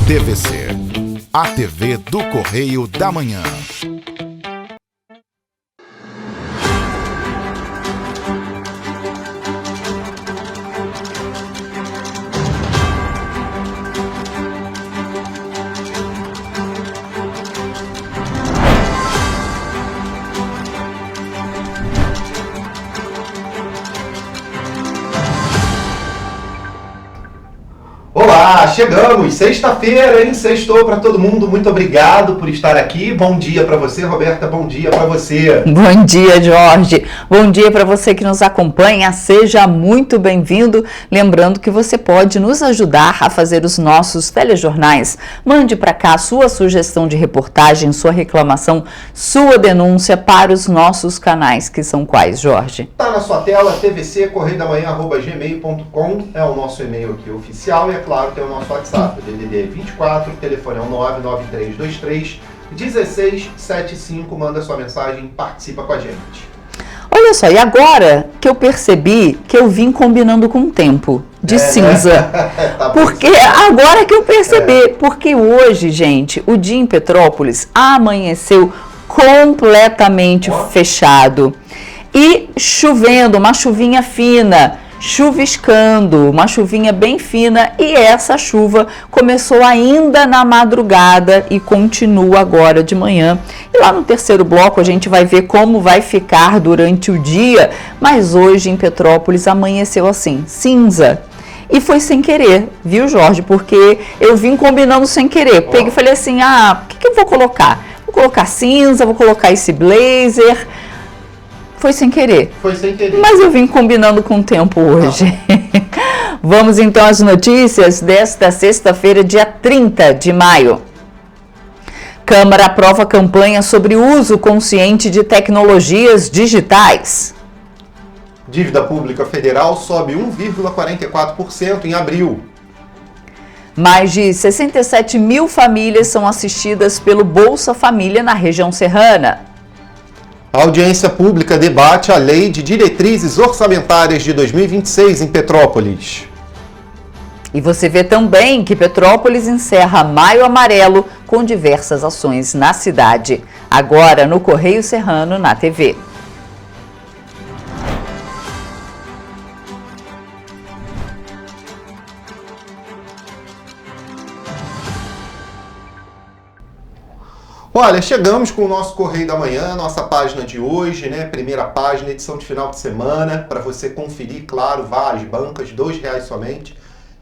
TVC, a TV do Correio da Manhã. Olá, chegamos! Sexta-feira, hein? Sextou para todo mundo. Muito obrigado por estar aqui. Bom dia para você, Roberta. Bom dia para você. Bom dia, Jorge. Bom dia para você que nos acompanha. Seja muito bem-vindo. Lembrando que você pode nos ajudar a fazer os nossos telejornais. Mande para cá sua sugestão de reportagem, sua reclamação, sua denúncia para os nossos canais, que são quais, Jorge? Tá na sua tela, tvccorreidamanhã@gmail.com é o nosso e-mail aqui oficial e, é claro, tem o nosso WhatsApp, DDD 24, telefone é o 99323-1675, manda sua mensagem, participa com a gente. Olha só, e agora que eu percebi que eu vim combinando com o tempo de cinza, Tá porque agora que eu percebi, porque hoje, gente, o dia em Petrópolis amanheceu completamente fechado e chovendo, uma chuvinha fina, chuviscando, uma chuvinha bem fina, e essa chuva começou ainda na madrugada e continua agora de manhã. E lá no terceiro bloco a gente vai ver como vai ficar durante o dia, mas hoje em Petrópolis amanheceu assim, cinza. E foi sem querer, viu, Jorge? Porque eu vim combinando sem querer. Peguei e falei assim, o que eu vou colocar? Vou colocar cinza, vou colocar esse blazer. Foi sem querer. Foi sem querer. Mas eu vim combinando com o tempo hoje. Vamos então às notícias desta sexta-feira, dia 30 de maio. Câmara aprova campanha sobre uso consciente de tecnologias digitais. Dívida pública federal sobe 1,44% em abril. Mais de 67 mil famílias são assistidas pelo Bolsa Família na região serrana. A audiência pública debate a Lei de Diretrizes Orçamentárias de 2026 em Petrópolis. E você vê também que Petrópolis encerra Maio Amarelo com diversas ações na cidade. Agora no Correio Serrano, na TV. Olha, chegamos com o nosso Correio da Manhã, nossa página de hoje, né? Primeira página, edição de final de semana, para você conferir, claro, várias bancas, R$2 somente.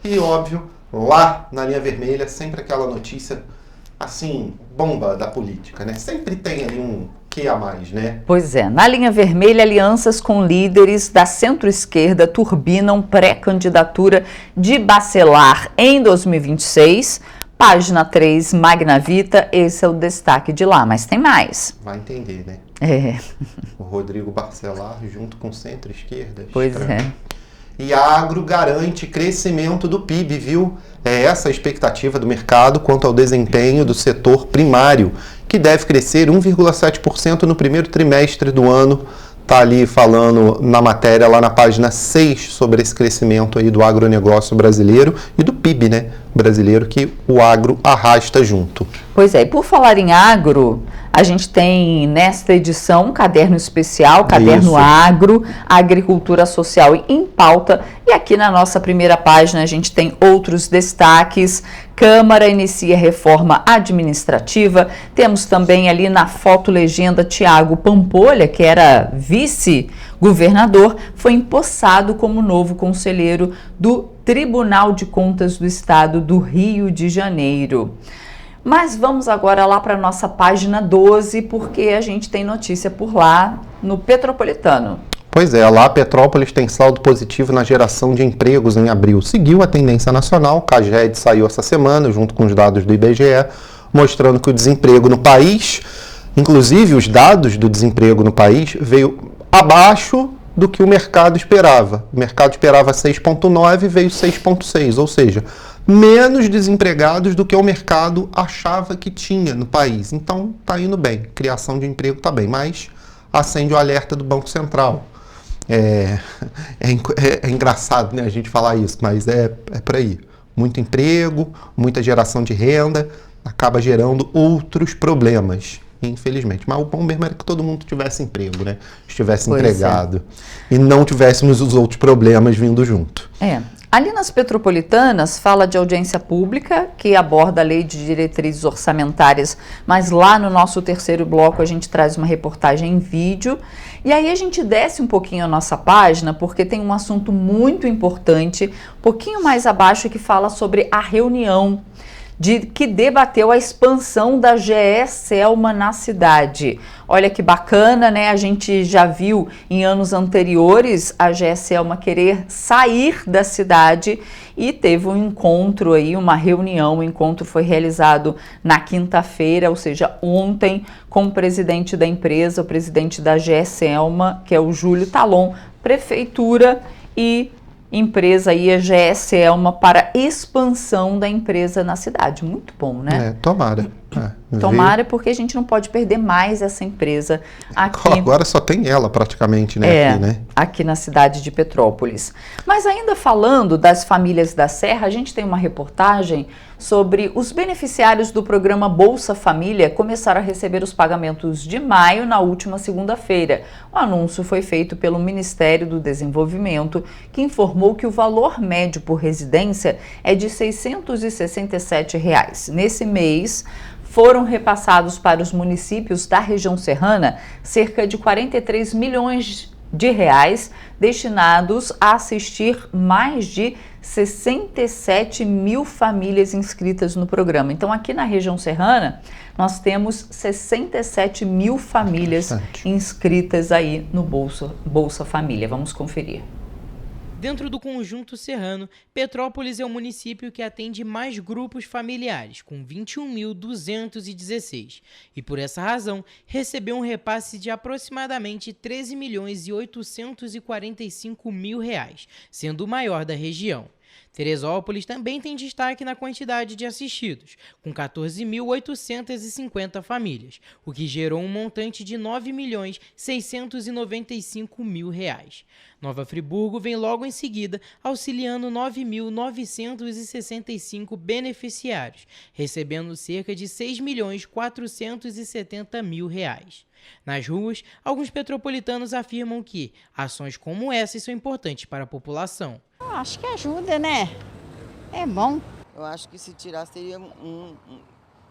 E, óbvio, lá na linha vermelha, sempre aquela notícia, assim, bomba da política, né? Sempre tem ali um que a mais, né? Pois é, na linha vermelha, alianças com líderes da centro-esquerda turbinam pré-candidatura de Bacelar em 2026. Página 3, Magna Vita, esse é o destaque de lá, mas tem mais. Vai entender, né? É. O Rodrigo Bacelar junto com centro-esquerda. Pois estranho. é. E a Agro garante crescimento do PIB, viu? É essa a expectativa do mercado quanto ao desempenho do setor primário, que deve crescer 1,7% no primeiro trimestre do ano. Está ali falando na matéria, lá na página 6, sobre esse crescimento aí do agronegócio brasileiro e do PIB, né, brasileiro, que o agro arrasta junto. Pois é, e por falar em agro, a gente tem nesta edição um caderno especial, Caderno Agro, Agricultura Social em Pauta. E aqui na nossa primeira página a gente tem outros destaques. Câmara inicia reforma administrativa. Temos também ali na foto legenda Tiago Pampolha, que era vice-governador, foi empossado como novo conselheiro do Tribunal de Contas do Estado do Rio de Janeiro. Mas vamos agora lá para a nossa página 12, porque a gente tem notícia por lá no Petropolitano. Pois é, lá Petrópolis tem saldo positivo na geração de empregos em abril. Seguiu a tendência nacional, o CAGED saiu essa semana, junto com os dados do IBGE, mostrando que o desemprego no país, inclusive os dados do desemprego no país, veio abaixo do que o mercado esperava. O mercado esperava 6,9 e veio 6,6, ou seja, menos desempregados do que o mercado achava que tinha no país. Então, está indo bem. Criação de emprego está bem, mas acende o alerta do Banco Central. É engraçado, né, a gente falar isso, mas é por aí. Muito emprego, muita geração de renda, acaba gerando outros problemas, infelizmente. Mas o bom mesmo era que todo mundo tivesse emprego, né? Estivesse empregado. E não tivéssemos os outros problemas vindo junto. Ali nas Petropolitanas fala de audiência pública, que aborda a lei de diretrizes orçamentárias, mas lá no nosso terceiro bloco a gente traz uma reportagem em vídeo. E aí a gente desce um pouquinho a nossa página, porque tem um assunto muito importante, um pouquinho mais abaixo, que fala sobre a reunião que debateu a expansão da GE Celma na cidade. Olha que bacana, né? A gente já viu em anos anteriores a GE Celma querer sair da cidade e teve um encontro aí, uma reunião. O encontro foi realizado na quinta-feira, ou seja, ontem, com o presidente da empresa, o presidente da GE Celma, que é o Júlio Talon, prefeitura e empresa aí, a GE Celma, para expansão da empresa na cidade. Muito bom, né? Tomara. Tomara, porque a gente não pode perder mais essa empresa aqui. Agora só tem ela praticamente, né? Aqui, né? Aqui na cidade de Petrópolis. Mas ainda falando das famílias da Serra, a gente tem uma reportagem sobre os beneficiários do programa Bolsa Família começaram a receber os pagamentos de maio na última segunda-feira. O anúncio foi feito pelo Ministério do Desenvolvimento, que informou que o valor médio por residência é de R$ 667. Nesse mês, foram repassados para os municípios da região serrana cerca de 43 milhões de reais destinados a assistir mais de 67 mil famílias inscritas no programa. Então, aqui na região serrana, nós temos 67 mil famílias inscritas aí no Bolsa Família. Vamos conferir. Dentro do conjunto serrano, Petrópolis é o município que atende mais grupos familiares, com 21.216, e por essa razão recebeu um repasse de aproximadamente R$ 13.845.000, sendo o maior da região. Teresópolis também tem destaque na quantidade de assistidos, com 14.850 famílias, o que gerou um montante de R$ 9.695.000. Nova Friburgo vem logo em seguida, auxiliando 9.965 beneficiários, recebendo cerca de R$ 6.470.000. Nas ruas, alguns petropolitanos afirmam que ações como essas são importantes para a população. Acho que ajuda, né? É bom. Eu acho que se tirar seria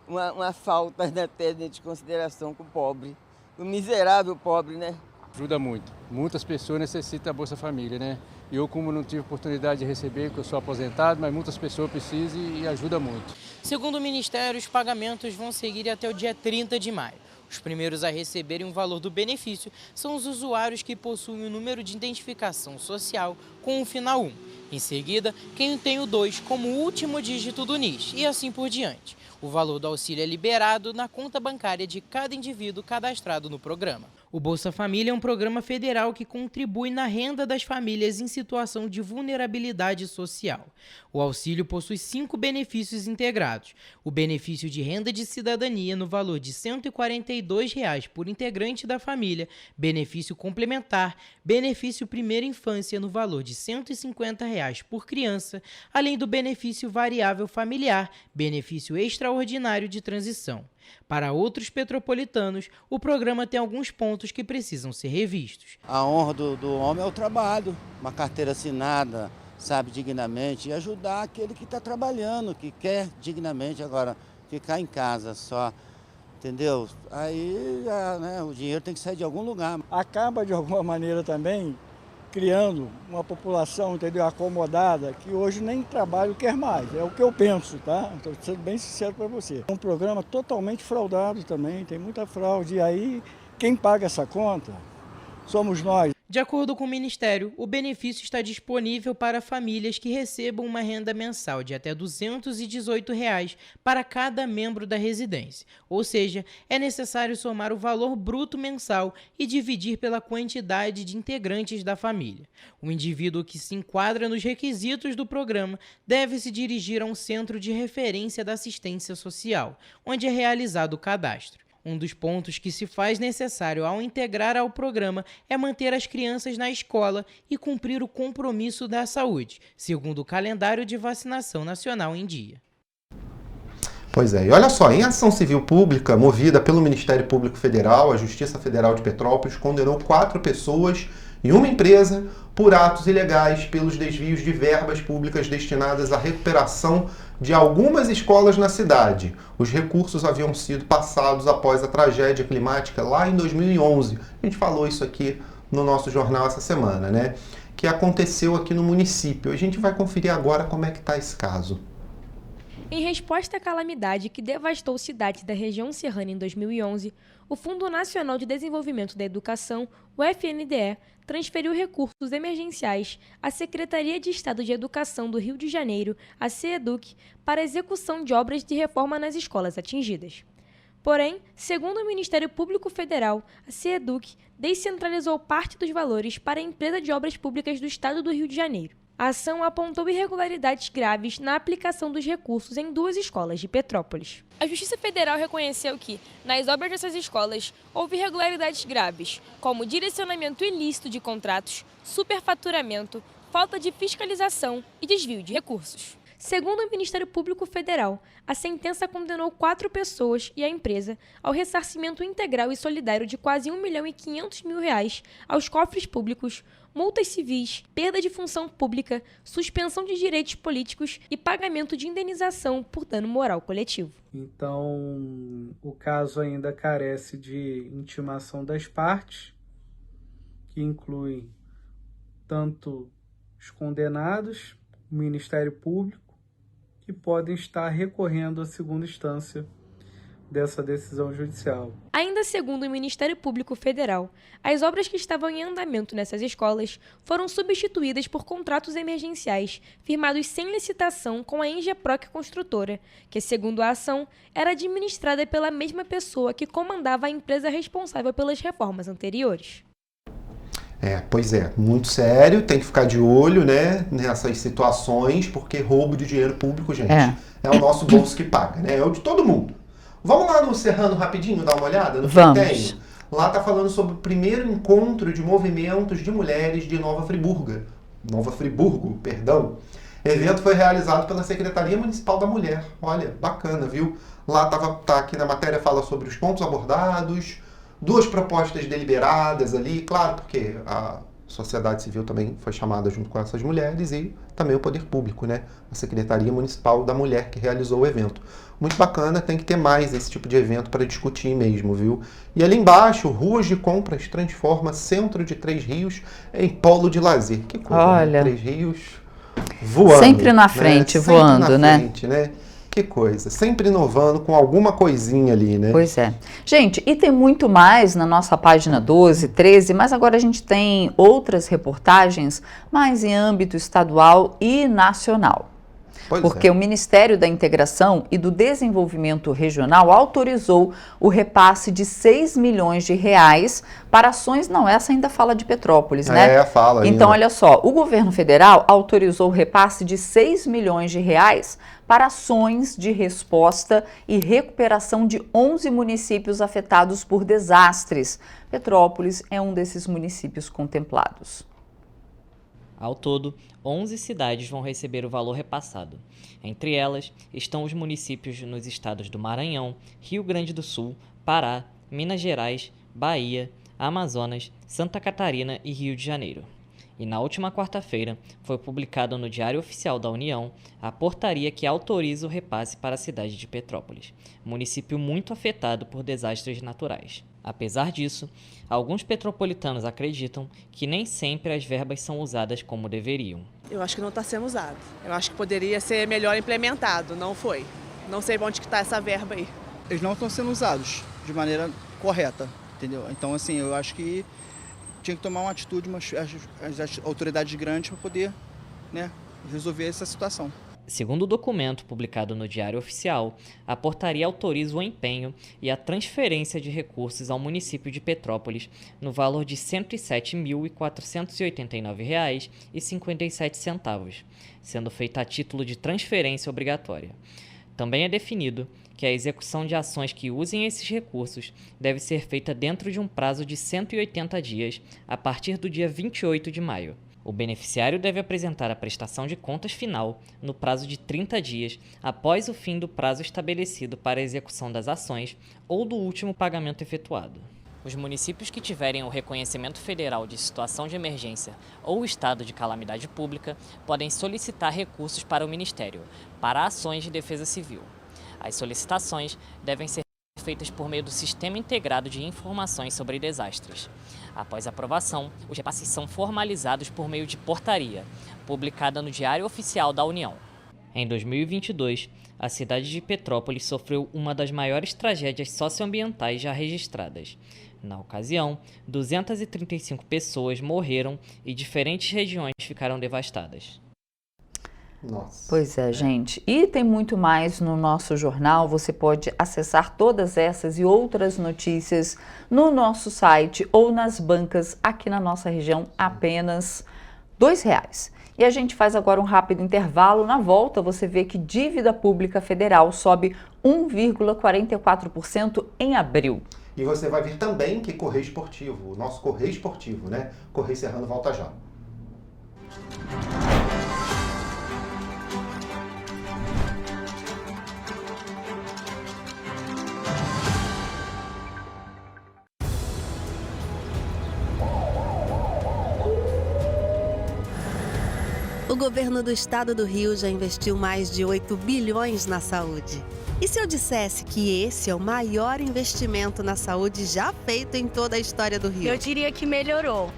uma falta até de consideração com o pobre, o miserável pobre, né? Ajuda muito. Muitas pessoas necessitam da Bolsa Família, né? Eu, como não tive oportunidade de receber, porque eu sou aposentado, mas muitas pessoas precisam e ajuda muito. Segundo o Ministério, os pagamentos vão seguir até o dia 30 de maio. Os primeiros a receberem o valor do benefício são os usuários que possuem o número de identificação social com o final 1. Em seguida, quem tem o 2 como último dígito do NIS e assim por diante. O valor do auxílio é liberado na conta bancária de cada indivíduo cadastrado no programa. O Bolsa Família é um programa federal que contribui na renda das famílias em situação de vulnerabilidade social. O auxílio possui 5 benefícios integrados. O benefício de renda de cidadania no valor de R$ 142 por integrante da família, benefício complementar, benefício primeira infância no valor de R$ 150 por criança, além do benefício variável familiar, benefício extraordinário de transição. Para outros petropolitanos, o programa tem alguns pontos que precisam ser revistos. A honra do homem é o trabalho, uma carteira assinada, sabe, dignamente, e ajudar aquele que está trabalhando, que quer dignamente. Agora, ficar em casa só, entendeu? Aí né, o dinheiro tem que sair de algum lugar. Acaba, de alguma maneira, também criando uma população, entendeu, acomodada, que hoje nem trabalho quer mais. É o que eu penso, tá? Estou sendo bem sincero para você. É um programa totalmente fraudado também, tem muita fraude. E aí, quem paga essa conta somos nós. De acordo com o Ministério, o benefício está disponível para famílias que recebam uma renda mensal de até R$ 218 para cada membro da residência. Ou seja, é necessário somar o valor bruto mensal e dividir pela quantidade de integrantes da família. O indivíduo que se enquadra nos requisitos do programa deve se dirigir a um centro de referência da assistência social, onde é realizado o cadastro. Um dos pontos que se faz necessário ao integrar ao programa é manter as crianças na escola e cumprir o compromisso da saúde, segundo o calendário de vacinação nacional em dia. Pois é, e olha só, em ação civil pública movida pelo Ministério Público Federal, a Justiça Federal de Petrópolis condenou 4 pessoas e uma empresa por atos ilegais pelos desvios de verbas públicas destinadas à recuperação de algumas escolas na cidade. Os recursos haviam sido passados após a tragédia climática lá em 2011. A gente falou isso aqui no nosso jornal essa semana, né? Que aconteceu aqui no município. A gente vai conferir agora como é que está esse caso. Em resposta à calamidade que devastou cidades da região serrana em 2011, o Fundo Nacional de Desenvolvimento da Educação, o FNDE, transferiu recursos emergenciais à Secretaria de Estado de Educação do Rio de Janeiro, a CEEDUC, para a execução de obras de reforma nas escolas atingidas. Porém, segundo o Ministério Público Federal, a CEEDUC descentralizou parte dos valores para a Empresa de Obras Públicas do Estado do Rio de Janeiro. A ação apontou irregularidades graves na aplicação dos recursos em 2 escolas de Petrópolis. A Justiça Federal reconheceu que, nas obras dessas escolas, houve irregularidades graves, como direcionamento ilícito de contratos, superfaturamento, falta de fiscalização e desvio de recursos. Segundo o Ministério Público Federal, a sentença condenou 4 pessoas e a empresa ao ressarcimento integral e solidário de quase R$1.500.000 aos cofres públicos, multas civis, perda de função pública, suspensão de direitos políticos e pagamento de indenização por dano moral coletivo. Então, o caso ainda carece de intimação das partes, que inclui tanto os condenados, o Ministério Público, que podem estar recorrendo à segunda instância dessa decisão judicial. Ainda segundo o Ministério Público Federal, as obras que estavam em andamento nessas escolas foram substituídas por contratos emergenciais firmados sem licitação com a Engeproc Construtora, que, segundo a ação, era administrada pela mesma pessoa que comandava a empresa responsável pelas reformas anteriores. Pois é, muito sério, tem que ficar de olho, né, nessas situações, porque roubo de dinheiro público, gente, é o nosso bolso que paga, né, é o de todo mundo. Vamos lá no Serrano rapidinho, dar uma olhada no que tem? Lá tá falando sobre o primeiro encontro de movimentos de mulheres de Nova Friburgo. Evento foi realizado pela Secretaria Municipal da Mulher. Olha, bacana, viu? Lá tá aqui na matéria, fala sobre os pontos abordados, 2 propostas deliberadas ali, claro, porque a sociedade civil também foi chamada junto com essas mulheres e também o poder público, né? A Secretaria Municipal da Mulher que realizou o evento. Muito bacana, tem que ter mais esse tipo de evento para discutir mesmo, viu? E ali embaixo, Ruas de Compras transforma Centro de Três Rios em polo de lazer. Que coisa, olha, né? Três Rios voando. Sempre na frente, né? Voando, sempre né? Na frente, né? Que coisa, sempre inovando com alguma coisinha ali, né? Pois é. Gente, e tem muito mais na nossa página 12, 13, mas agora a gente tem outras reportagens mais em âmbito estadual e nacional. Porque o Ministério da Integração e do Desenvolvimento Regional autorizou o repasse de R$6 milhões para ações, não, essa ainda fala de Petrópolis, né? Fala ainda. Então, olha só, o governo federal autorizou o repasse de R$6 milhões para ações de resposta e recuperação de 11 municípios afetados por desastres. Petrópolis é um desses municípios contemplados. Ao todo, 11 cidades vão receber o valor repassado. Entre elas estão os municípios nos estados do Maranhão, Rio Grande do Sul, Pará, Minas Gerais, Bahia, Amazonas, Santa Catarina e Rio de Janeiro. E na última quarta-feira foi publicado no Diário Oficial da União a portaria que autoriza o repasse para a cidade de Petrópolis, município muito afetado por desastres naturais. Apesar disso, alguns petropolitanos acreditam que nem sempre as verbas são usadas como deveriam. Eu acho que não está sendo usado. Eu acho que poderia ser melhor implementado, não foi. Não sei onde está essa verba aí. Eles não estão sendo usados de maneira correta, entendeu? Então, assim, eu acho que tinha que tomar uma atitude, as autoridades grandes para poder, né, resolver essa situação. Segundo o documento publicado no Diário Oficial, a portaria autoriza o empenho e a transferência de recursos ao município de Petrópolis no valor de R$ 107.489,57, sendo feita a título de transferência obrigatória. Também é definido que a execução de ações que usem esses recursos deve ser feita dentro de um prazo de 180 dias, a partir do dia 28 de maio. O beneficiário deve apresentar a prestação de contas final no prazo de 30 dias após o fim do prazo estabelecido para a execução das ações ou do último pagamento efetuado. Os municípios que tiverem o reconhecimento federal de situação de emergência ou estado de calamidade pública podem solicitar recursos para o Ministério para ações de defesa civil. As solicitações devem ser feitas por meio do Sistema Integrado de Informações sobre Desastres. Após aprovação, os repasses são formalizados por meio de portaria, publicada no Diário Oficial da União. Em 2022, a cidade de Petrópolis sofreu uma das maiores tragédias socioambientais já registradas. Na ocasião, 235 pessoas morreram e diferentes regiões ficaram devastadas. Nossa. Pois é, gente. E tem muito mais no nosso jornal. Você pode acessar todas essas e outras notícias no nosso site ou nas bancas aqui na nossa região, apenas R$2. E a gente faz agora um rápido intervalo. Na volta, você vê que dívida pública federal sobe 1,44% em abril. E você vai ver também que Correio Esportivo, o nosso Correio Esportivo, né? Correio Serrano volta já. O governo do estado do Rio já investiu mais de 8 bilhões na saúde. E se eu dissesse que esse é o maior investimento na saúde já feito em toda a história do Rio? Eu diria que melhorou,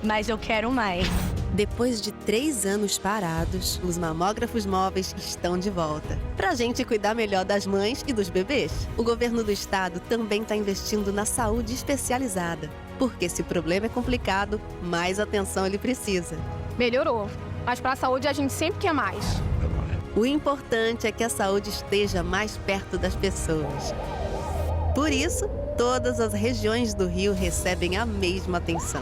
mas eu quero mais. Depois de 3 anos parados, os mamógrafos móveis estão de volta. Pra gente cuidar melhor das mães e dos bebês. O governo do estado também está investindo na saúde especializada. Porque se o problema é complicado, mais atenção ele precisa. Melhorou, mas para a saúde a gente sempre quer mais. O importante é que a saúde esteja mais perto das pessoas. Por isso, todas as regiões do Rio recebem a mesma atenção.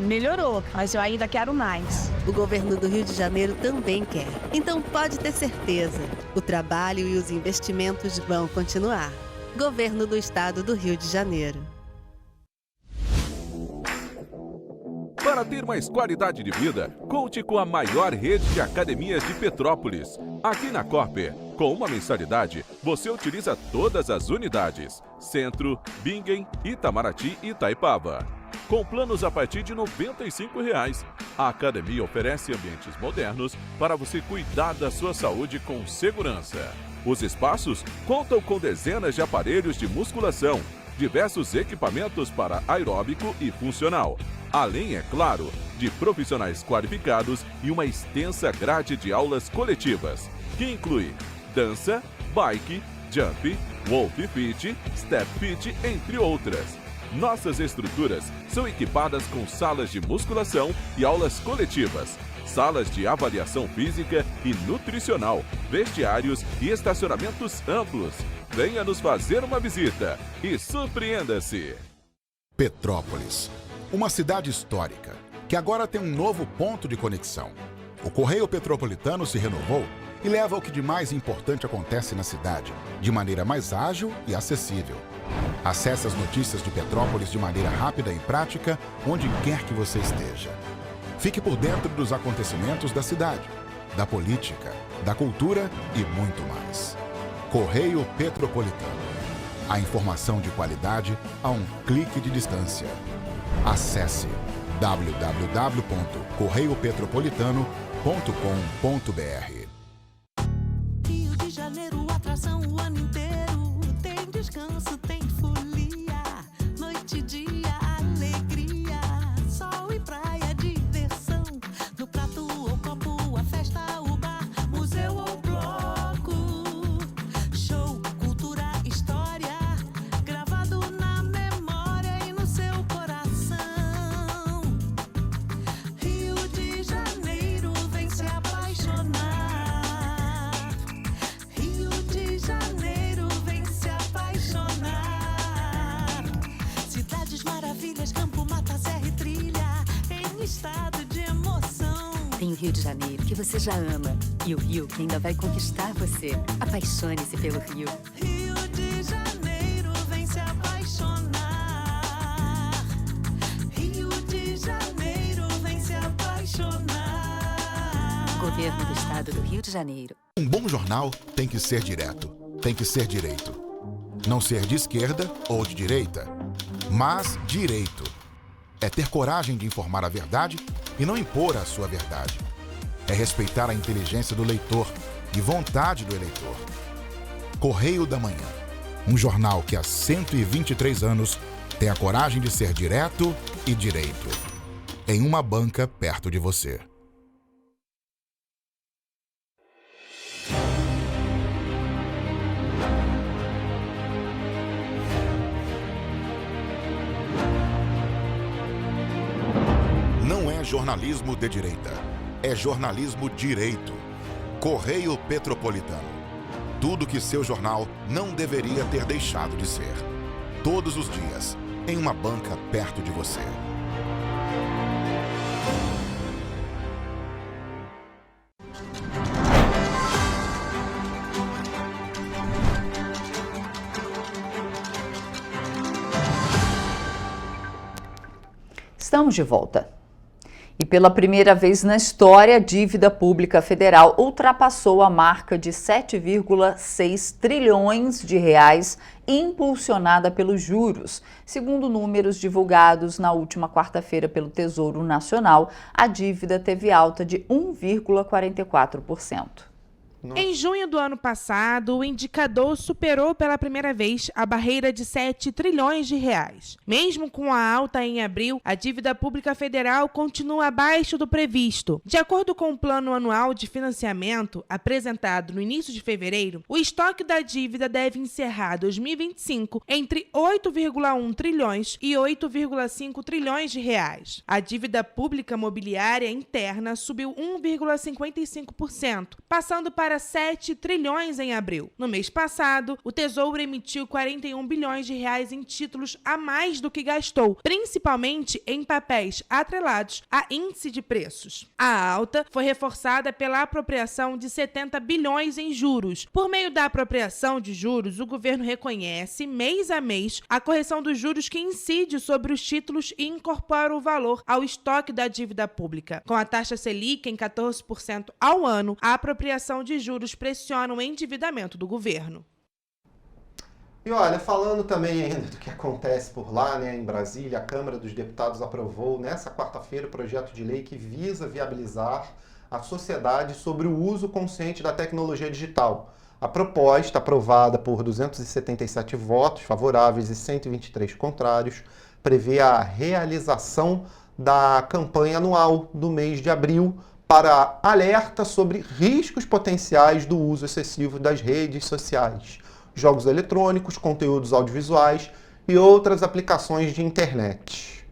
Melhorou, mas eu ainda quero mais. O governo do Rio de Janeiro também quer. Então pode ter certeza, o trabalho e os investimentos vão continuar. Governo do Estado do Rio de Janeiro. Para ter mais qualidade de vida, conte com a maior rede de academias de Petrópolis. Aqui na Corper, com uma mensalidade, você utiliza todas as unidades: Centro, Bingen, Itamaraty e Itaipava. Com planos a partir de R$ 95,00. A academia oferece ambientes modernos para você cuidar da sua saúde com segurança. Os espaços contam com dezenas de aparelhos de musculação, diversos equipamentos para aeróbico e funcional, além, é claro, de profissionais qualificados e uma extensa grade de aulas coletivas, que inclui dança, bike, jump, wolf fit, step fit, entre outras. Nossas estruturas são equipadas com salas de musculação e aulas coletivas, salas de avaliação física e nutricional, vestiários e estacionamentos amplos. Venha nos fazer uma visita e surpreenda-se! Petrópolis, uma cidade histórica, que agora tem um novo ponto de conexão. O Correio Petropolitano se renovou e leva o que de mais importante acontece na cidade, de maneira mais ágil e acessível. Acesse as notícias de Petrópolis de maneira rápida e prática, onde quer que você esteja. Fique por dentro dos acontecimentos da cidade, da política, da cultura e muito mais. Correio Petropolitano. A informação de qualidade a um clique de distância. Acesse www.correiopetropolitano.com.br. Rio de Janeiro, atração o ano inteiro. Tem descanso, tem folia. Noite e dia, alegria. Sol e praia, diversão. No prato ou copo, a festa, o bar, museu ou bloco. Show, cultura, história. Gravado na memória e no seu coração. Rio de Janeiro, vem se apaixonar. Tem o Rio de Janeiro, que você já ama. E o Rio, que ainda vai conquistar você. Apaixone-se pelo Rio. Rio de Janeiro, vem se apaixonar. Rio de Janeiro, vem se apaixonar. Governo do Estado do Rio de Janeiro. Um bom jornal tem que ser direto, tem que ser direito. Não ser de esquerda ou de direita, mas direito. É ter coragem de informar a verdade e não impor a sua verdade. É respeitar a inteligência do leitor e vontade do eleitor. Correio da Manhã, um jornal que há 123 anos tem a coragem de ser direto e direito. Em uma banca perto de você. Não é jornalismo de direita, é jornalismo direito. Correio Petropolitano. Tudo que seu jornal não deveria ter deixado de ser. Todos os dias, em uma banca perto de você. Estamos de volta. E pela primeira vez na história, a dívida pública federal ultrapassou a marca de 7,6 trilhões de reais, impulsionada pelos juros. Segundo números divulgados na última quarta-feira pelo Tesouro Nacional, a dívida teve alta de 1,44%. Em junho do ano passado, o indicador superou pela primeira vez a barreira de 7 trilhões de reais. Mesmo com a alta em abril, a dívida pública federal continua abaixo do previsto. De acordo com o Plano Anual de Financiamento, apresentado no início de fevereiro, o estoque da dívida deve encerrar 2025 entre 8,1 trilhões e 8,5 trilhões de reais. A dívida pública mobiliária interna subiu 1,55%, passando para 7 trilhões em abril. No mês passado, o Tesouro emitiu 41 bilhões de reais em títulos a mais do que gastou, principalmente em papéis atrelados a índice de preços. A alta foi reforçada pela apropriação de 70 bilhões em juros. Por meio da apropriação de juros, o governo reconhece, mês a mês, a correção dos juros que incide sobre os títulos e incorpora o valor ao estoque da dívida pública. Com a taxa Selic em 14% ao ano, a apropriação de juros pressiona o endividamento do governo. E olha, falando também ainda do que acontece por lá, né, em Brasília, a Câmara dos Deputados aprovou nessa quarta-feira o projeto de lei que visa viabilizar a sociedade sobre o uso consciente da tecnologia digital. A proposta, aprovada por 277 votos favoráveis e 123 contrários, prevê a realização da campanha anual do mês de abril para alerta sobre riscos potenciais do uso excessivo das redes sociais, jogos eletrônicos, conteúdos audiovisuais e outras aplicações de internet.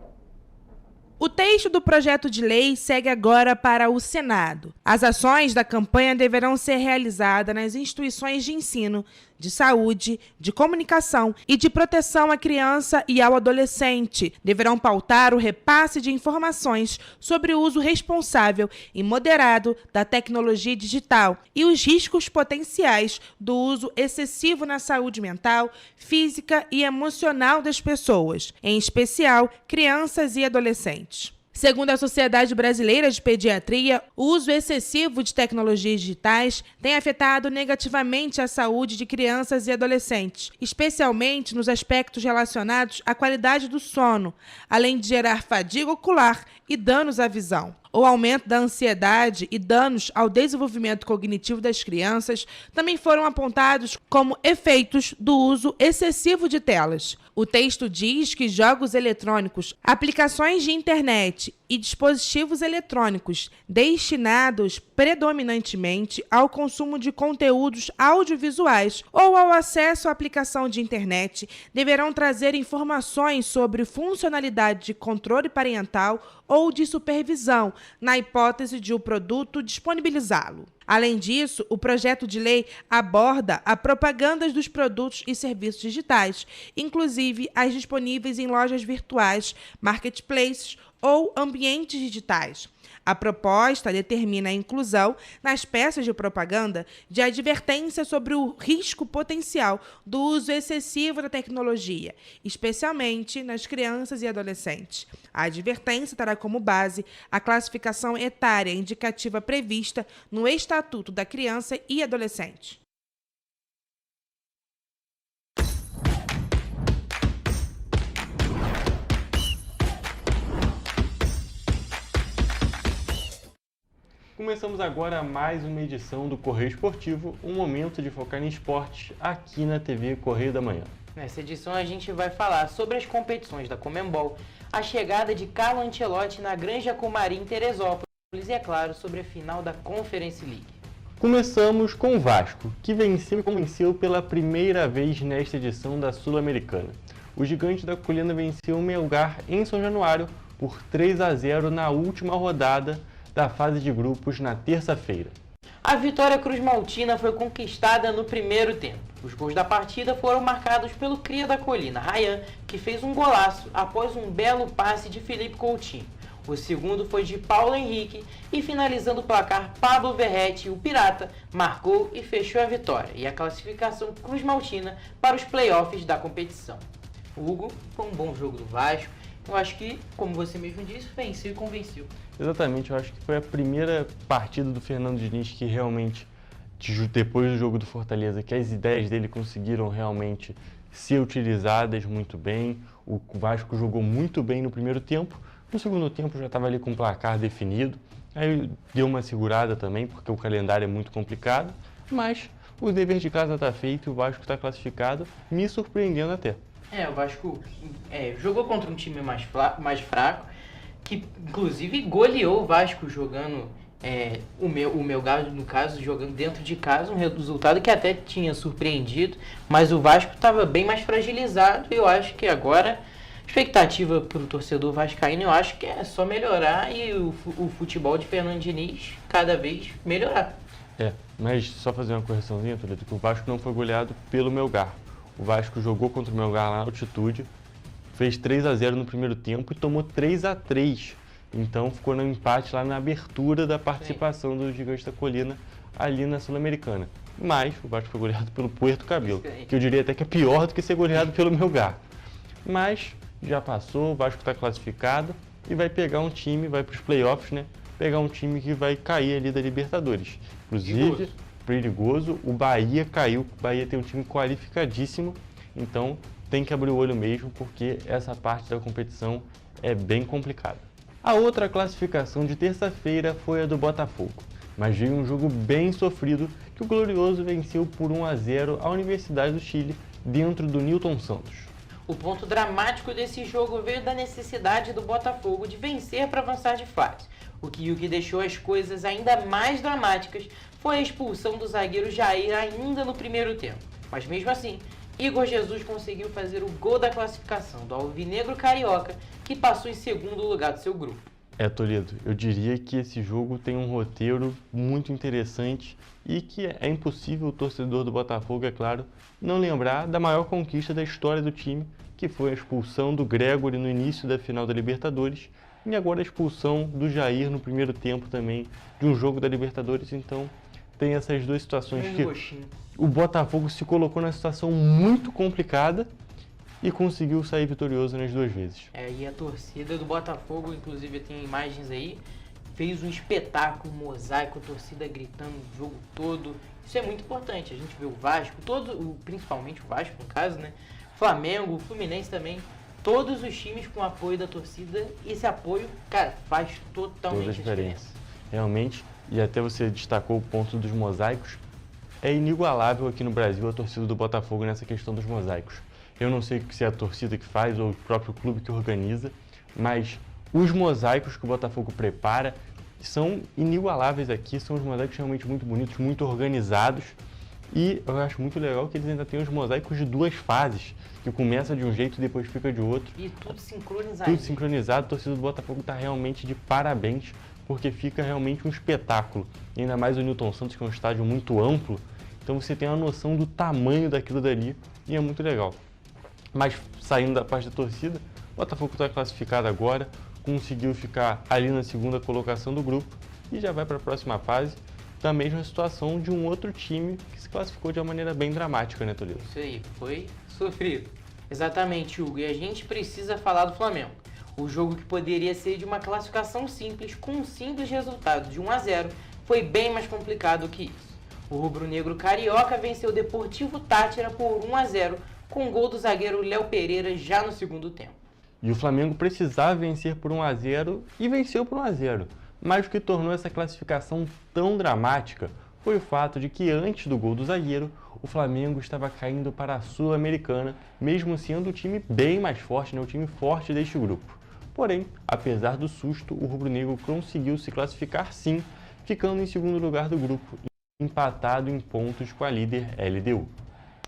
O texto do projeto de lei segue agora para o Senado. As ações da campanha deverão ser realizadas nas instituições de ensino, de saúde, de comunicação e de proteção à criança e ao adolescente. Deverão pautar o repasse de informações sobre o uso responsável e moderado da tecnologia digital e os riscos potenciais do uso excessivo na saúde mental, física e emocional das pessoas, em especial crianças e adolescentes. Segundo a Sociedade Brasileira de Pediatria, o uso excessivo de tecnologias digitais tem afetado negativamente a saúde de crianças e adolescentes, especialmente nos aspectos relacionados à qualidade do sono, além de gerar fadiga ocular e danos à visão. O aumento da ansiedade e danos ao desenvolvimento cognitivo das crianças também foram apontados como efeitos do uso excessivo de telas. O texto diz que jogos eletrônicos, aplicações de internet e dispositivos eletrônicos destinados predominantemente ao consumo de conteúdos audiovisuais ou ao acesso à aplicação de internet deverão trazer informações sobre funcionalidade de controle parental ou de supervisão, na hipótese de o produto disponibilizá-lo. Além disso, o projeto de lei aborda a propaganda dos produtos e serviços digitais, inclusive as disponíveis em lojas virtuais, marketplaces ou ambientes digitais. A proposta determina a inclusão nas peças de propaganda de advertência sobre o risco potencial do uso excessivo da tecnologia, especialmente nas crianças e adolescentes. A advertência terá como base a classificação etária indicativa prevista no Estatuto da Criança e Adolescente. Começamos agora mais uma edição do Correio Esportivo, um momento de focar em esportes aqui na TV Correio da Manhã. Nessa edição a gente vai falar sobre as competições da Conmebol, a chegada de Carlo Ancelotti na Granja Comari em Teresópolis e, é claro, sobre a final da Conference League. Começamos com o Vasco, que venceu e convenceu pela primeira vez nesta edição da Sul-Americana. O Gigante da Colina venceu o Melgar em São Januário por 3-0 na última rodada da fase de grupos na terça-feira. A vitória cruzmaltina foi conquistada no primeiro tempo. Os gols da partida foram marcados pelo cria da Colina, Ryan, que fez um golaço após um belo passe de Felipe Coutinho. O segundo foi de Paulo Henrique e, finalizando o placar, Pablo Verretti, o Pirata, marcou e fechou a vitória e a classificação cruzmaltina para os playoffs da competição. Hugo, foi um bom jogo do Vasco. Eu acho que, como você mesmo disse, venceu e convenceu. Exatamente, eu acho que foi a primeira partida do Fernando Diniz que realmente, depois do jogo do Fortaleza, que as ideias dele conseguiram realmente ser utilizadas muito bem. O Vasco jogou muito bem no primeiro tempo, no segundo tempo já estava ali com o placar definido, aí deu uma segurada também, porque o calendário é muito complicado, mas o dever de casa está feito e o Vasco está classificado, me surpreendendo até. O Vasco jogou contra um time mais fraco, que inclusive goleou o Vasco jogando, o Melgar, no caso, jogando dentro de casa, um resultado que até tinha surpreendido, mas o Vasco estava bem mais fragilizado e eu acho que agora, expectativa para o torcedor vascaíno, eu acho que é só melhorar e o futebol de Fernando Diniz cada vez melhorar. Mas só fazer uma correçãozinha, Toledo, que o Vasco não foi goleado pelo Melgar. O Vasco jogou contra o Melgar lá na altitude, fez 3-0 no primeiro tempo e tomou 3-3. Então ficou no empate lá na abertura da participação do Gigante da Colina ali na Sul-Americana. Mas o Vasco foi goleado pelo Puerto Cabelo, que eu diria até que é pior do que ser goleado pelo Melgar. Mas já passou, o Vasco está classificado e vai pegar um time, vai para os playoffs, né? Pegar um time que vai cair ali da Libertadores. Inclusive, perigoso, o Bahia caiu, o Bahia tem um time qualificadíssimo, então tem que abrir o olho mesmo, porque essa parte da competição é bem complicada. A outra classificação de terça-feira foi a do Botafogo, mas veio um jogo bem sofrido que o Glorioso venceu por 1-0 a Universidade do Chile dentro do Newton Santos. O ponto dramático desse jogo veio da necessidade do Botafogo de vencer para avançar de fase. O que deixou as coisas ainda mais dramáticas foi a expulsão do zagueiro Jair ainda no primeiro tempo. Mas mesmo assim, Igor Jesus conseguiu fazer o gol da classificação do Alvinegro Carioca, que passou em segundo lugar do seu grupo. Toledo, eu diria que esse jogo tem um roteiro muito interessante e que é impossível o torcedor do Botafogo, é claro, não lembrar da maior conquista da história do time, que foi a expulsão do Gregory no início da final da Libertadores e agora a expulsão do Jair no primeiro tempo também de um jogo da Libertadores. Então tem essas duas situações que o Botafogo se colocou numa situação muito complicada e conseguiu sair vitorioso nas duas vezes. E a torcida do Botafogo, inclusive tem imagens aí, fez um espetáculo, um mosaico, a torcida gritando o jogo todo. Isso é muito importante, a gente vê o Vasco, principalmente o Vasco no caso, né? Flamengo, o Fluminense também, todos os times com apoio da torcida, e esse apoio, cara, faz totalmente a diferença. Realmente, e até você destacou o ponto dos mosaicos, é inigualável aqui no Brasil a torcida do Botafogo nessa questão dos mosaicos. Eu não sei se é a torcida que faz ou o próprio clube que organiza, mas os mosaicos que o Botafogo prepara são inigualáveis aqui, são os mosaicos realmente muito bonitos, muito organizados. E eu acho muito legal que eles ainda têm os mosaicos de duas fases, que começa de um jeito e depois fica de outro. E tudo sincronizado. Tudo sincronizado, a torcida do Botafogo está realmente de parabéns, porque fica realmente um espetáculo. E ainda mais o Newton Santos, que é um estádio muito amplo, então você tem uma noção do tamanho daquilo dali e é muito legal. Mas saindo da parte da torcida, o Botafogo está classificado agora, conseguiu ficar ali na segunda colocação do grupo e já vai para a próxima fase. Da mesma situação de um outro time que se classificou de uma maneira bem dramática, né, Toledo? Isso aí, foi sofrido. Exatamente, Hugo. E a gente precisa falar do Flamengo. O jogo que poderia ser de uma classificação simples, com um simples resultado de 1-0, foi bem mais complicado que isso. O rubro-negro carioca venceu o Deportivo Táchira por 1-0, com o gol do zagueiro Léo Pereira já no segundo tempo. E o Flamengo precisava vencer por 1-0 e venceu por 1-0. Mas o que tornou essa classificação tão dramática foi o fato de que antes do gol do zagueiro, o Flamengo estava caindo para a Sul-Americana, mesmo sendo o time bem mais forte, né? O time forte deste grupo. Porém, apesar do susto, o rubro-negro conseguiu se classificar sim, ficando em segundo lugar do grupo, empatado em pontos com a líder LDU.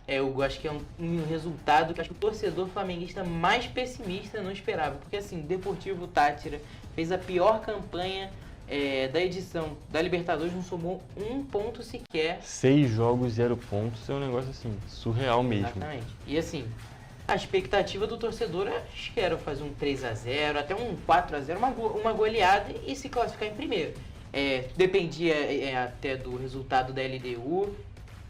Eu acho que é um resultado que acho que o torcedor flamenguista mais pessimista não esperava, porque assim, o Deportivo Táchira fez a pior campanha da edição da Libertadores, não somou um ponto sequer. 6 jogos, 0 pontos, é um negócio assim, surreal mesmo. Exatamente. E assim, a expectativa do torcedor acho que era fazer um 3-0, até um 4-0, uma goleada e se classificar em primeiro. Dependia até do resultado da LDU,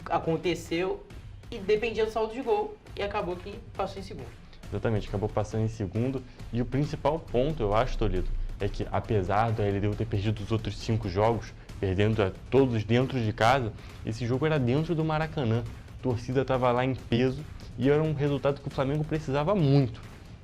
aconteceu e dependia do saldo de gol e acabou que passou em segundo. Exatamente, acabou passando em segundo e o principal ponto, eu acho, Toledo, é que apesar da LDU ter perdido os outros 5 jogos, perdendo todos dentro de casa, esse jogo era dentro do Maracanã, a torcida estava lá em peso e era um resultado que o Flamengo precisava muito.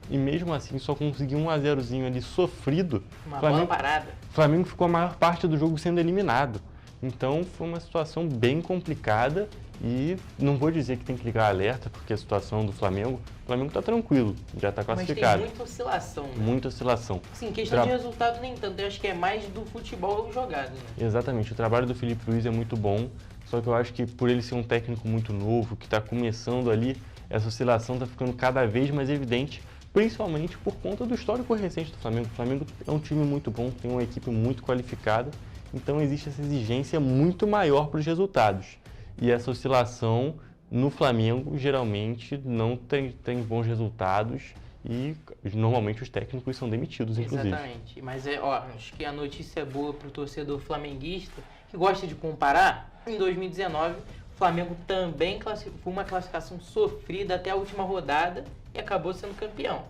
E mesmo assim só conseguiu um 1-0zinho ali sofrido. Uma bola parada. O Flamengo ficou a maior parte do jogo sendo eliminado. Então foi uma situação bem complicada e não vou dizer que tem que ligar alerta, porque a situação do Flamengo, o Flamengo está tranquilo, já está classificado. Mas tem muita oscilação, né? Muita oscilação. Sim, questão de resultado nem tanto, eu acho que é mais do futebol jogado, né? Exatamente, o trabalho do Felipe Luiz é muito bom, só que eu acho que por ele ser um técnico muito novo, que está começando ali, essa oscilação está ficando cada vez mais evidente, principalmente por conta do histórico recente do Flamengo. O Flamengo é um time muito bom, tem uma equipe muito qualificada, então existe essa exigência muito maior para os resultados. E essa oscilação no Flamengo geralmente não tem bons resultados e normalmente os técnicos são demitidos, inclusive. Exatamente, mas acho que a notícia é boa para o torcedor flamenguista que gosta de comparar. Em 2019, o Flamengo também foi uma classificação sofrida até a última rodada e acabou sendo campeão.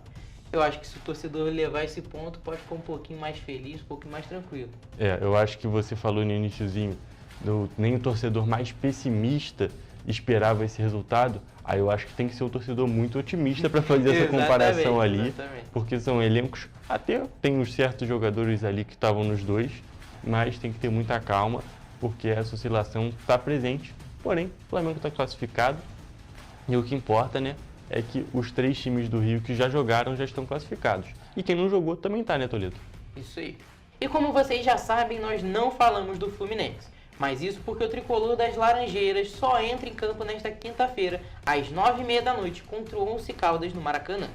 Eu acho que se o torcedor levar esse ponto, pode ficar um pouquinho mais feliz, um pouquinho mais tranquilo. Eu acho que você falou no iniciozinho, nem o torcedor mais pessimista esperava esse resultado. Aí eu acho que tem que ser um torcedor muito otimista para fazer essa comparação ali, porque são elencos, até tem uns certos jogadores ali que estavam nos dois, mas tem que ter muita calma, porque essa oscilação está presente. Porém, o Flamengo está classificado e o que importa, né, é que os 3 times do Rio que já jogaram já estão classificados. E quem não jogou também está, né, Toledo? Isso aí. E como vocês já sabem, nós não falamos do Fluminense. Mas isso porque o tricolor das Laranjeiras só entra em campo nesta quinta-feira, às 9h30 da noite, contra o Once Caldas no Maracanã.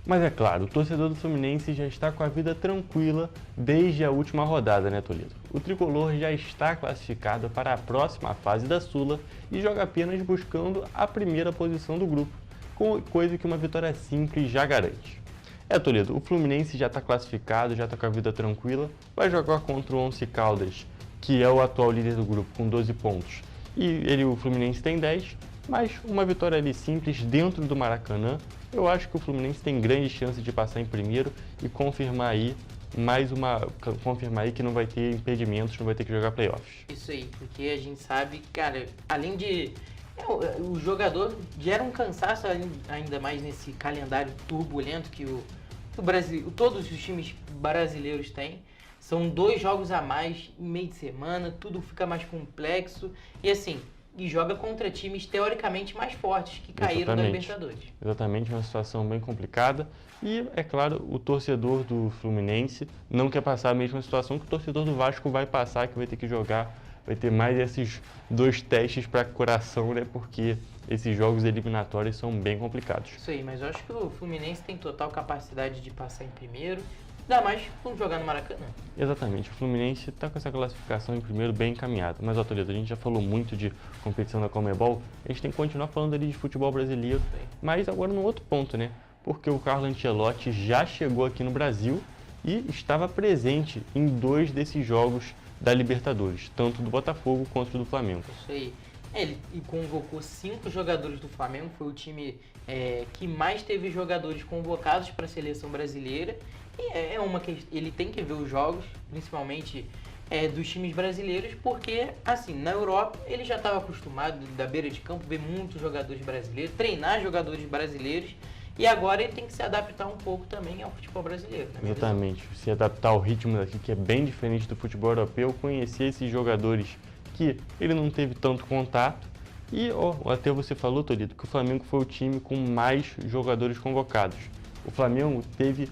Mas é claro, o torcedor do Fluminense já está com a vida tranquila desde a última rodada, né, Toledo? O tricolor já está classificado para a próxima fase da Sula e joga apenas buscando a primeira posição do grupo, coisa que uma vitória simples já garante. Toledo, o Fluminense já está classificado, já está com a vida tranquila, vai jogar contra o Once Caldas, que é o atual líder do grupo, com 12 pontos. E o Fluminense tem 10, mas uma vitória ali simples dentro do Maracanã. Eu acho que o Fluminense tem grande chance de passar em primeiro e confirmar aí que não vai ter impedimentos, não vai ter que jogar playoffs. Isso aí, porque a gente sabe, cara, além de... o jogador gera um cansaço ainda mais nesse calendário turbulento que o Brasil, todos os times brasileiros têm. São 2 jogos a mais em meio de semana, tudo fica mais complexo e assim, joga contra times teoricamente mais fortes que caíram da Libertadores. Exatamente, uma situação bem complicada e, é claro, o torcedor do Fluminense não quer passar a mesma situação que o torcedor do Vasco vai passar, que vai ter que jogar, vai ter mais esses 2 testes para coração, né, porque esses jogos eliminatórios são bem complicados. Isso aí, mas eu acho que o Fluminense tem total capacidade de passar em primeiro. Ainda mais vamos jogar no Maracanã. Exatamente, o Fluminense está com essa classificação em primeiro bem encaminhada. Mas, Toledo, a gente já falou muito de competição da Conmebol, a gente tem que continuar falando ali de futebol brasileiro, mas agora num outro ponto, né? Porque o Carlo Ancelotti já chegou aqui no Brasil e estava presente em 2 desses jogos da Libertadores, tanto do Botafogo quanto do Flamengo. Isso aí. Ele convocou 5 jogadores do Flamengo, foi o time que mais teve jogadores convocados para a seleção brasileira. E é uma que ele tem que ver os jogos, principalmente dos times brasileiros, porque, assim, na Europa ele já estava acostumado, da beira de campo, ver muitos jogadores brasileiros, treinar jogadores brasileiros, e agora ele tem que se adaptar um pouco também ao futebol brasileiro. Né? Exatamente, se adaptar ao ritmo daqui, que é bem diferente do futebol europeu, conhecer esses jogadores que ele não teve tanto contato. E até você falou, Toledo, que o Flamengo foi o time com mais jogadores convocados. O Flamengo teve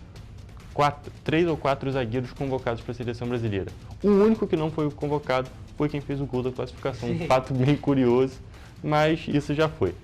3 ou 4 zagueiros convocados para a seleção brasileira. O único que não foi convocado foi quem fez o gol da classificação. Um fato bem curioso, mas isso já foi.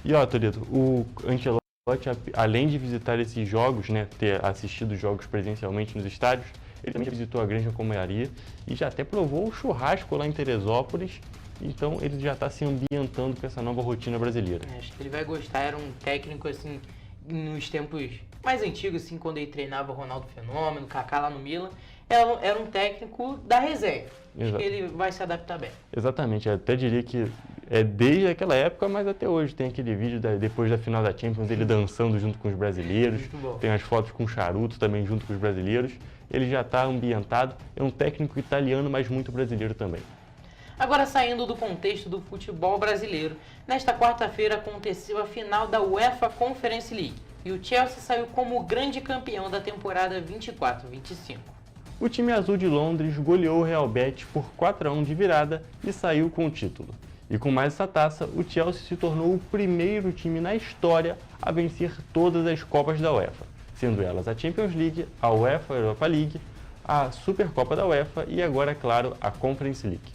E Toledo, o Ancelotti, além de visitar esses jogos, né, ter assistido jogos presencialmente nos estádios, ele também visitou a Granja Comariá e já até provou o churrasco lá em Teresópolis. Então ele já está se ambientando com essa nova rotina brasileira. Acho que ele vai gostar. Era um técnico assim, nos tempos mais antigos, assim, quando ele treinava o Ronaldo Fenômeno, Kaká lá no Milan, era um técnico da resenha. Acho que ele vai se adaptar bem. Exatamente, eu até diria que é desde aquela época, mas até hoje. Tem aquele vídeo depois da final da Champions, ele dançando junto com os brasileiros. Tem as fotos com charuto também junto com os brasileiros. Ele já está ambientado, é um técnico italiano, mas muito brasileiro também. Agora, saindo do contexto do futebol brasileiro, nesta quarta-feira aconteceu a final da UEFA Conference League e o Chelsea saiu como o grande campeão da temporada 24-25. O time azul de Londres goleou o Real Betis por 4-1 de virada e saiu com o título. E com mais essa taça, o Chelsea se tornou o primeiro time na história a vencer todas as Copas da UEFA, sendo elas a Champions League, a UEFA Europa League, a Supercopa da UEFA e agora, é claro, a Conference League.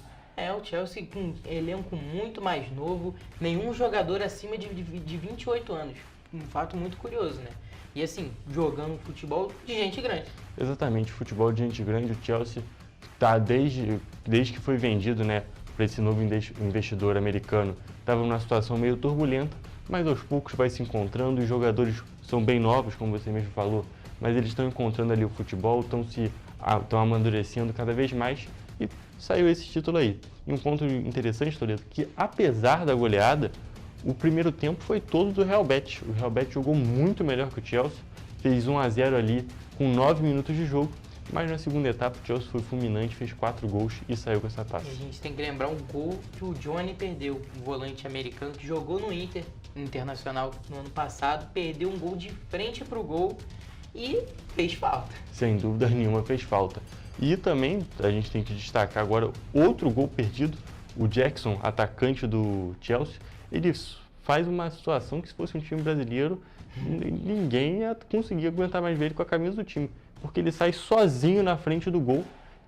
O Chelsea com um elenco muito mais novo, nenhum jogador acima de 28 anos. Um fato muito curioso, né? E assim, jogando futebol de gente grande. Exatamente, futebol de gente grande. O Chelsea está desde que foi vendido, né, para esse novo investidor americano, estava numa situação meio turbulenta, mas aos poucos vai se encontrando. Os jogadores são bem novos, como você mesmo falou, mas eles estão encontrando ali o futebol, estão amadurecendo cada vez mais. E saiu esse título aí. E um ponto interessante, Toledo, que apesar da goleada, o primeiro tempo foi todo do Real Betis. O Real Betis jogou muito melhor que o Chelsea, fez 1-0 ali com 9 minutos de jogo, mas na segunda etapa o Chelsea foi fulminante, fez 4 gols e saiu com essa taça. E a gente tem que lembrar um gol que o Johnny perdeu, um volante americano que jogou no Internacional no ano passado, perdeu um gol de frente para o gol e fez falta. Sem dúvida nenhuma fez falta. E também a gente tem que destacar agora outro gol perdido. O Jackson, atacante do Chelsea, ele faz uma situação que se fosse um time brasileiro, ninguém ia conseguir aguentar mais ver ele com a camisa do time. Porque ele sai sozinho na frente do gol.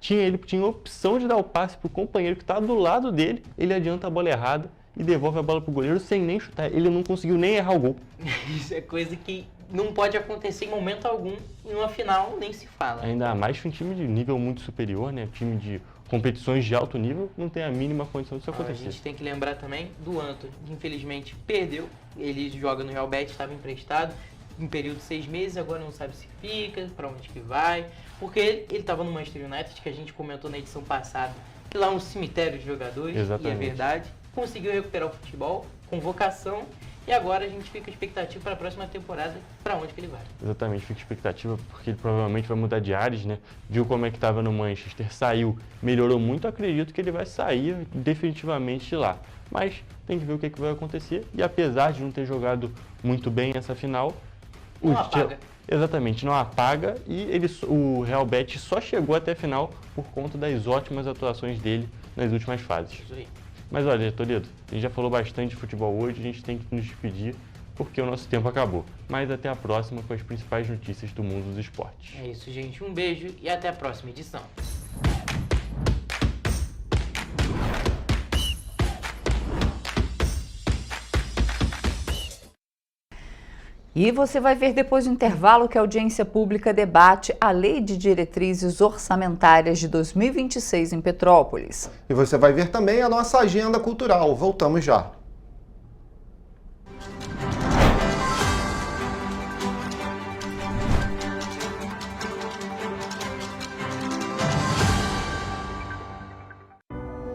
Ele tinha a opção de dar o passe para o companheiro que está do lado dele, ele adianta a bola errada e devolve a bola para o goleiro sem nem chutar. Ele não conseguiu nem errar o gol. Isso é coisa que não pode acontecer em momento algum, em uma final nem se fala. Ainda mais que um time de nível muito superior, né? Time de competições de alto nível, não tem a mínima condição disso acontecer. A gente tem que lembrar também do Antony, que infelizmente perdeu. Ele joga no Real Betis, estava emprestado em período de 6 meses, agora não sabe se fica, para onde que vai, porque ele estava no Manchester United, que a gente comentou na edição passada, que lá é um cemitério de jogadores. Exatamente. E é verdade. Conseguiu recuperar o futebol, convocação, e agora a gente fica expectativa para a próxima temporada, para onde que ele vai. Exatamente, fica expectativa porque ele provavelmente vai mudar de ares, né? Viu como é que estava no Manchester, saiu, melhorou muito, acredito que ele vai sair definitivamente de lá. Mas tem que ver o que vai acontecer e apesar de não ter jogado muito bem essa final, não apaga. Exatamente, não apaga e o Real Betis só chegou até a final por conta das ótimas atuações dele nas últimas fases. Isso aí. Mas olha, Toledo, a gente já falou bastante de futebol hoje, a gente tem que nos despedir porque o nosso tempo acabou. Mas até a próxima com as principais notícias do mundo dos esportes. É isso, gente. Um beijo e até a próxima edição. E você vai ver depois do intervalo que a audiência pública debate a Lei de Diretrizes Orçamentárias de 2026 em Petrópolis. E você vai ver também a nossa agenda cultural. Voltamos já.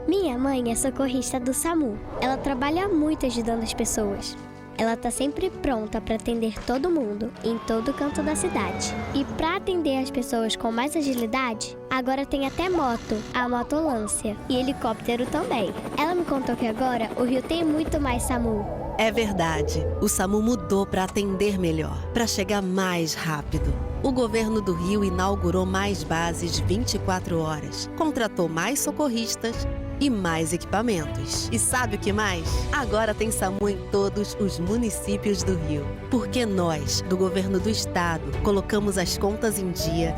Minha mãe é socorrista do SAMU. Ela trabalha muito ajudando as pessoas. Ela tá sempre pronta para atender todo mundo, em todo canto da cidade. E para atender as pessoas com mais agilidade, agora tem até moto, a motolância, e helicóptero também. Ela me contou que agora o Rio tem muito mais SAMU. É verdade, o SAMU mudou para atender melhor, para chegar mais rápido. O governo do Rio inaugurou mais bases 24 horas, contratou mais socorristas e mais equipamentos. E sabe o que mais? Agora tem SAMU em todos os municípios do Rio. Porque nós, do governo do estado, colocamos as contas em dia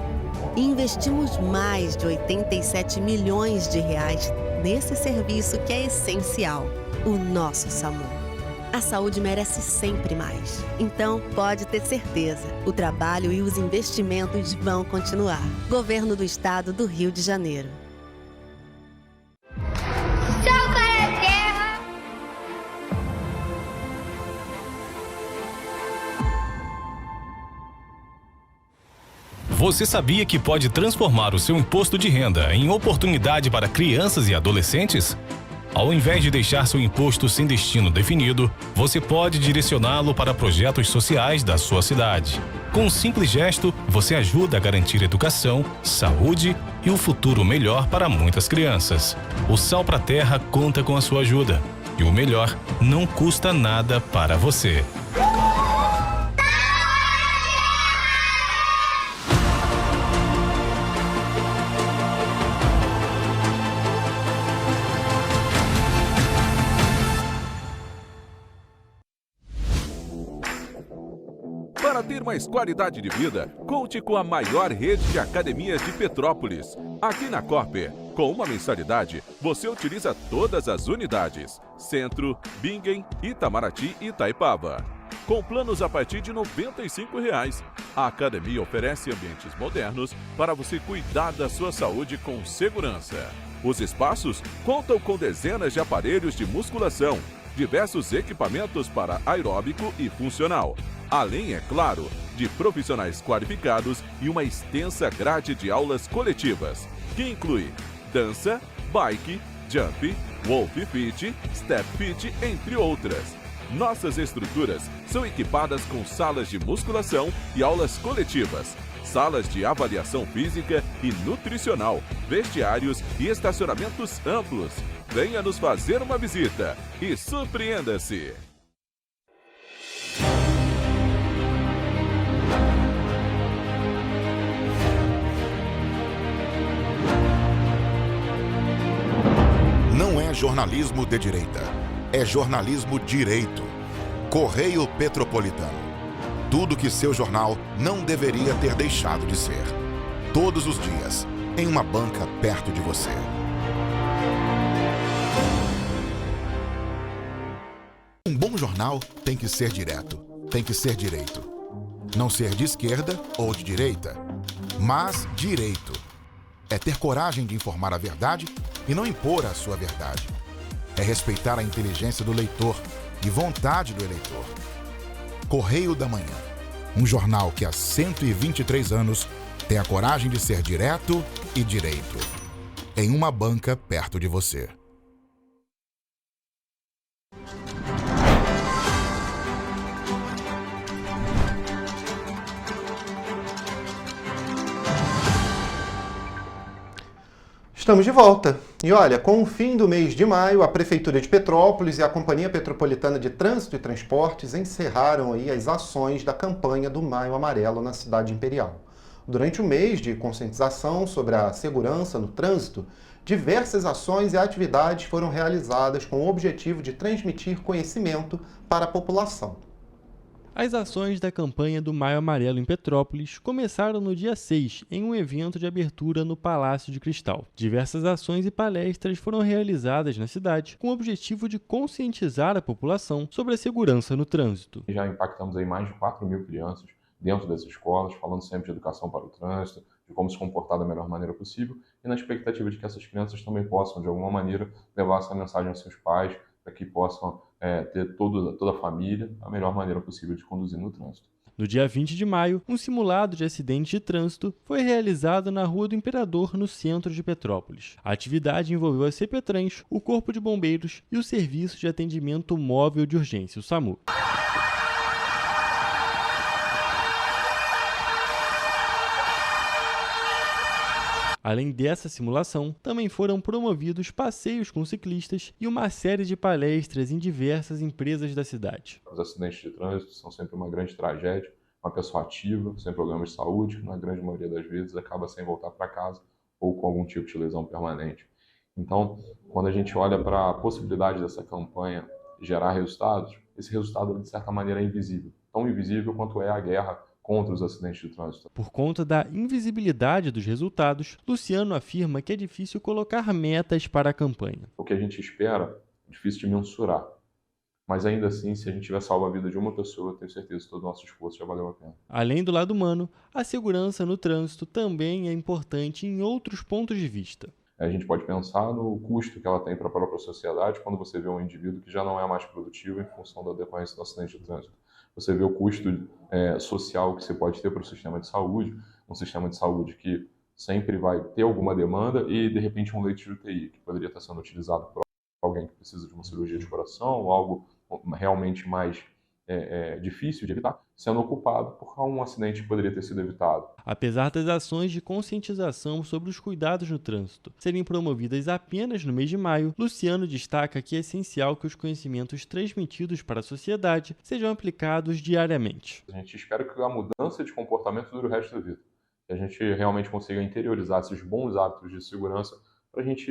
e investimos mais de 87 milhões de reais nesse serviço que é essencial, o nosso SAMU. A saúde merece sempre mais. Então, pode ter certeza, o trabalho e os investimentos vão continuar. Governo do Estado do Rio de Janeiro. Você sabia que pode transformar o seu imposto de renda em oportunidade para crianças e adolescentes? Ao invés de deixar seu imposto sem destino definido, você pode direcioná-lo para projetos sociais da sua cidade. Com um simples gesto, você ajuda a garantir educação, saúde e um futuro melhor para muitas crianças. O Sal pra Terra conta com a sua ajuda. E o melhor, não custa nada para você. Para ter mais qualidade de vida, conte com a maior rede de academias de Petrópolis. Aqui na Corper, com uma mensalidade, você utiliza todas as unidades: Centro, Bingen, Itamaraty e Itaipava. Com planos a partir de R$ 95,00. A academia oferece ambientes modernos para você cuidar da sua saúde com segurança. Os espaços contam com dezenas de aparelhos de musculação, diversos equipamentos para aeróbico e funcional. Além, é claro, de profissionais qualificados e uma extensa grade de aulas coletivas, que inclui dança, bike, jump, wolf fit, step fit, entre outras. Nossas estruturas são equipadas com salas de musculação e aulas coletivas, salas de avaliação física e nutricional, vestiários e estacionamentos amplos. Venha nos fazer uma visita e surpreenda-se! Não é jornalismo de direita, é jornalismo direito. Correio Petropolitano. Tudo que seu jornal não deveria ter deixado de ser. Todos os dias, em uma banca perto de você. Um bom jornal tem que ser direto, tem que ser direito. Não ser de esquerda ou de direita, mas direito. É ter coragem de informar a verdade e não impor a sua verdade. É respeitar a inteligência do leitor e vontade do eleitor. Correio da Manhã, um jornal que há 123 anos tem a coragem de ser direto e direito. Em uma banca perto de você. Estamos de volta. E olha, com o fim do mês de maio, a Prefeitura de Petrópolis e a Companhia Petropolitana de Trânsito e Transportes encerraram aí as ações da campanha do Maio Amarelo na cidade imperial. Durante o mês de conscientização sobre a segurança no trânsito, diversas ações e atividades foram realizadas com o objetivo de transmitir conhecimento para a população. As ações da campanha do Maio Amarelo em Petrópolis começaram no dia 6, em um evento de abertura no Palácio de Cristal. Diversas ações e palestras foram realizadas na cidade com o objetivo de conscientizar a população sobre a segurança no trânsito. Já impactamos aí mais de 4.000 crianças dentro das escolas, falando sempre de educação para o trânsito, de como se comportar da melhor maneira possível e na expectativa de que essas crianças também possam, de alguma maneira, levar essa mensagem aos seus pais, para que possam ter toda a família a melhor maneira possível de conduzir no trânsito. No dia 20 de maio, um simulado de acidente de trânsito foi realizado na Rua do Imperador, no centro de Petrópolis. A atividade envolveu a CPTrans, o Corpo de Bombeiros e o Serviço de Atendimento Móvel de Urgência, o SAMU. Além dessa simulação, também foram promovidos passeios com ciclistas e uma série de palestras em diversas empresas da cidade. Os acidentes de trânsito são sempre uma grande tragédia. Uma pessoa ativa, sem problemas de saúde, na grande maioria das vezes acaba sem voltar para casa ou com algum tipo de lesão permanente. Então, quando a gente olha para a possibilidade dessa campanha gerar resultados, esse resultado, de certa maneira, é invisível. Tão invisível quanto é a guerra contra os acidentes de trânsito. Por conta da invisibilidade dos resultados, Luciano afirma que é difícil colocar metas para a campanha. O que a gente espera é difícil de mensurar. Mas ainda assim, se a gente tiver salvo a vida de uma pessoa, eu tenho certeza que todo o nosso esforço já valeu a pena. Além do lado humano, a segurança no trânsito também é importante em outros pontos de vista. A gente pode pensar no custo que ela tem para a própria sociedade quando você vê um indivíduo que já não é mais produtivo em função da decorrência do acidente de trânsito. Você vê o custo social que você pode ter para o sistema de saúde, um sistema de saúde que sempre vai ter alguma demanda e, de repente, um leito de UTI, que poderia estar sendo utilizado por alguém que precisa de uma cirurgia de coração, algo realmente mais difícil de evitar, sendo ocupado por um acidente que poderia ter sido evitado. Apesar das ações de conscientização sobre os cuidados no trânsito serem promovidas apenas no mês de maio, Luciano destaca que é essencial que os conhecimentos transmitidos para a sociedade sejam aplicados diariamente. A gente espera que a mudança de comportamento dure o resto da vida, que a gente realmente consiga interiorizar esses bons hábitos de segurança para a gente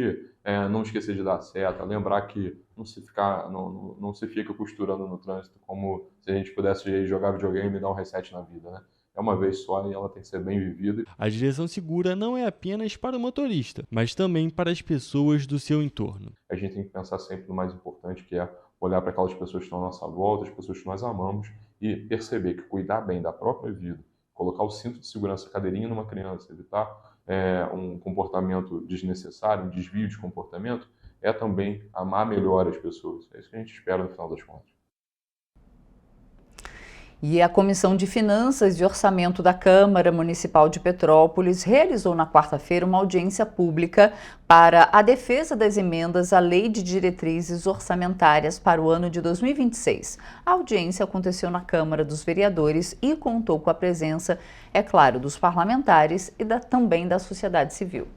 não esquecer de dar seta, lembrar que não se fica costurando no trânsito como se a gente pudesse jogar videogame e dar um reset na vida, né? É uma vez só e ela tem que ser bem vivida. A direção segura não é apenas para o motorista, mas também para as pessoas do seu entorno. A gente tem que pensar sempre no mais importante, que é olhar para aquelas pessoas que estão à nossa volta, as pessoas que nós amamos, e perceber que cuidar bem da própria vida, colocar o cinto de segurança, cadeirinha numa criança, evitar um comportamento desnecessário, um desvio de comportamento, é também amar melhor as pessoas. É isso que a gente espera no final das contas. E a Comissão de Finanças e Orçamento da Câmara Municipal de Petrópolis realizou na quarta-feira uma audiência pública para a defesa das emendas à Lei de Diretrizes Orçamentárias para o ano de 2026. A audiência aconteceu na Câmara dos Vereadores e contou com a presença, é claro, dos parlamentares e também da sociedade civil.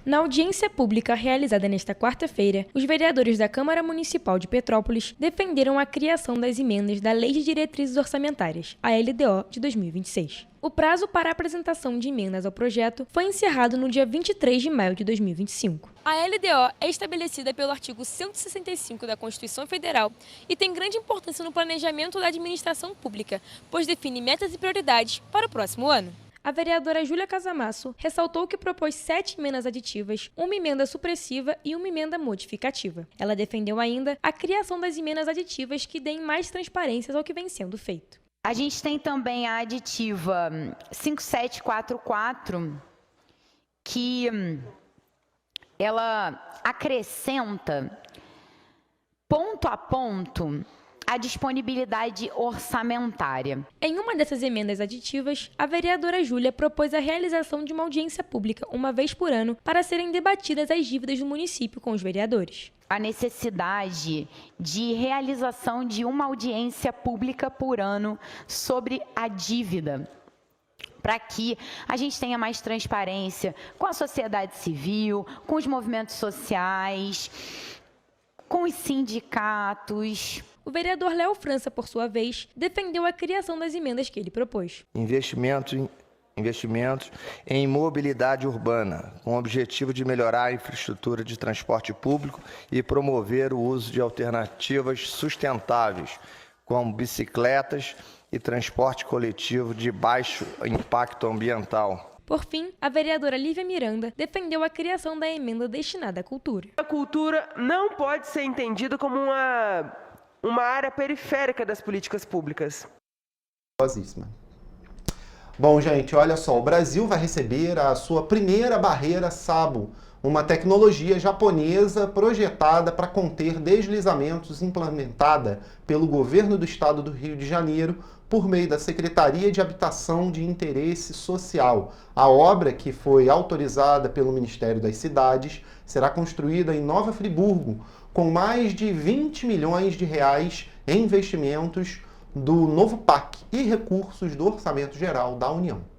Na audiência pública realizada nesta quarta-feira, os vereadores da Câmara Municipal de Petrópolis defenderam a criação das emendas da Lei de Diretrizes Orçamentárias, a LDO, de 2026. O prazo para a apresentação de emendas ao projeto foi encerrado no dia 23 de maio de 2025. A LDO é estabelecida pelo artigo 165 da Constituição Federal e tem grande importância no planejamento da administração pública, pois define metas e prioridades para o próximo ano. A vereadora Júlia Casamasso ressaltou que propôs 7 emendas aditivas, uma emenda supressiva e uma emenda modificativa. Ela defendeu ainda a criação das emendas aditivas que deem mais transparência ao que vem sendo feito. A gente tem também a aditiva 5744, que ela acrescenta ponto a ponto a disponibilidade orçamentária. Em uma dessas emendas aditivas, a vereadora Júlia propôs a realização de uma audiência pública uma vez por ano para serem debatidas as dívidas do município com os vereadores. A necessidade de realização de uma audiência pública por ano sobre a dívida, para que a gente tenha mais transparência com a sociedade civil, com os movimentos sociais, com os sindicatos. O vereador Léo França, por sua vez, defendeu a criação das emendas que ele propôs. Investimentos em mobilidade urbana, com o objetivo de melhorar a infraestrutura de transporte público e promover o uso de alternativas sustentáveis, como bicicletas e transporte coletivo de baixo impacto ambiental. Por fim, a vereadora Lívia Miranda defendeu a criação da emenda destinada à cultura. A cultura não pode ser entendida como uma área periférica das políticas públicas. Bom, gente, olha só, o Brasil vai receber a sua primeira barreira SABO, uma tecnologia japonesa projetada para conter deslizamentos, implementada pelo governo do estado do Rio de Janeiro por meio da Secretaria de Habitação de Interesse Social. A obra, que foi autorizada pelo Ministério das Cidades, será construída em Nova Friburgo, com mais de 20 milhões de reais em investimentos do novo PAC e recursos do Orçamento Geral da União.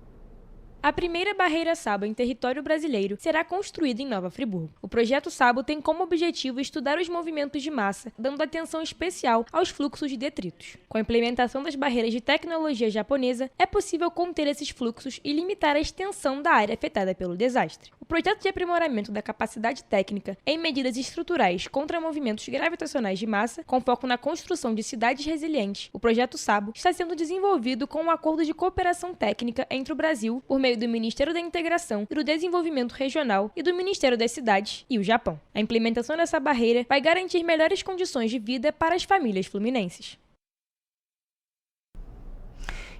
A primeira barreira Sabo em território brasileiro será construída em Nova Friburgo. O projeto Sabo tem como objetivo estudar os movimentos de massa, dando atenção especial aos fluxos de detritos. Com a implementação das barreiras de tecnologia japonesa, é possível conter esses fluxos e limitar a extensão da área afetada pelo desastre. O projeto de aprimoramento da capacidade técnica em medidas estruturais contra movimentos gravitacionais de massa, com foco na construção de cidades resilientes, o projeto Sabo está sendo desenvolvido com um acordo de cooperação técnica entre o Brasil, por meio do Ministério da Integração e do Desenvolvimento Regional e do Ministério das Cidades e o Japão. A implementação dessa barreira vai garantir melhores condições de vida para as famílias fluminenses.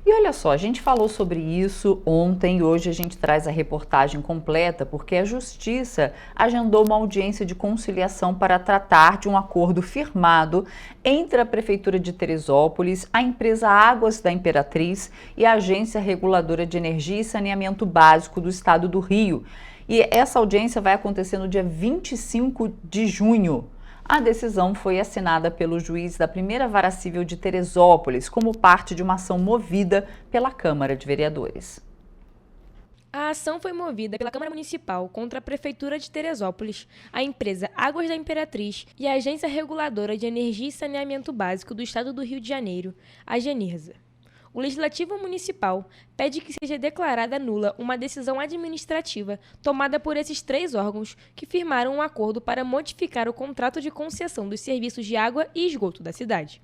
E olha só, a gente falou sobre isso ontem e hoje a gente traz a reportagem completa porque a Justiça agendou uma audiência de conciliação para tratar de um acordo firmado entre a Prefeitura de Teresópolis, a empresa Águas da Imperatriz e a Agência Reguladora de Energia e Saneamento Básico do Estado do Rio. E essa audiência vai acontecer no dia 25 de junho. A decisão foi assinada pelo juiz da Primeira Vara Civil de Teresópolis, como parte de uma ação movida pela Câmara de Vereadores. A ação foi movida pela Câmara Municipal contra a Prefeitura de Teresópolis, a empresa Águas da Imperatriz e a Agência Reguladora de Energia e Saneamento Básico do Estado do Rio de Janeiro, a Genersa. O Legislativo Municipal pede que seja declarada nula uma decisão administrativa tomada por esses três órgãos que firmaram um acordo para modificar o contrato de concessão dos serviços de água e esgoto da cidade.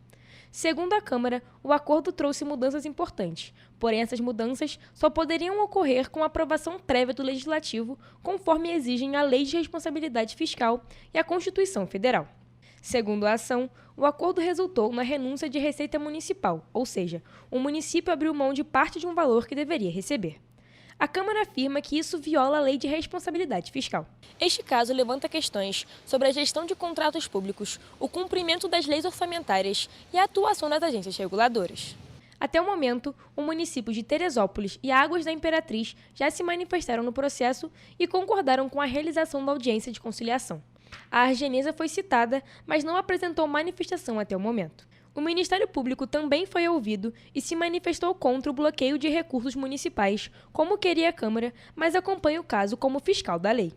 Segundo a Câmara, o acordo trouxe mudanças importantes, porém essas mudanças só poderiam ocorrer com a aprovação prévia do Legislativo, conforme exigem a Lei de Responsabilidade Fiscal e a Constituição Federal. Segundo a ação, o acordo resultou na renúncia de receita municipal, ou seja, o município abriu mão de parte de um valor que deveria receber. A Câmara afirma que isso viola a Lei de Responsabilidade Fiscal. Este caso levanta questões sobre a gestão de contratos públicos, o cumprimento das leis orçamentárias e a atuação das agências reguladoras. Até o momento, o município de Teresópolis e a Águas da Imperatriz já se manifestaram no processo e concordaram com a realização da audiência de conciliação. A Argenesa foi citada, mas não apresentou manifestação até o momento. O Ministério Público também foi ouvido e se manifestou contra o bloqueio de recursos municipais, como queria a Câmara, mas acompanha o caso como fiscal da lei.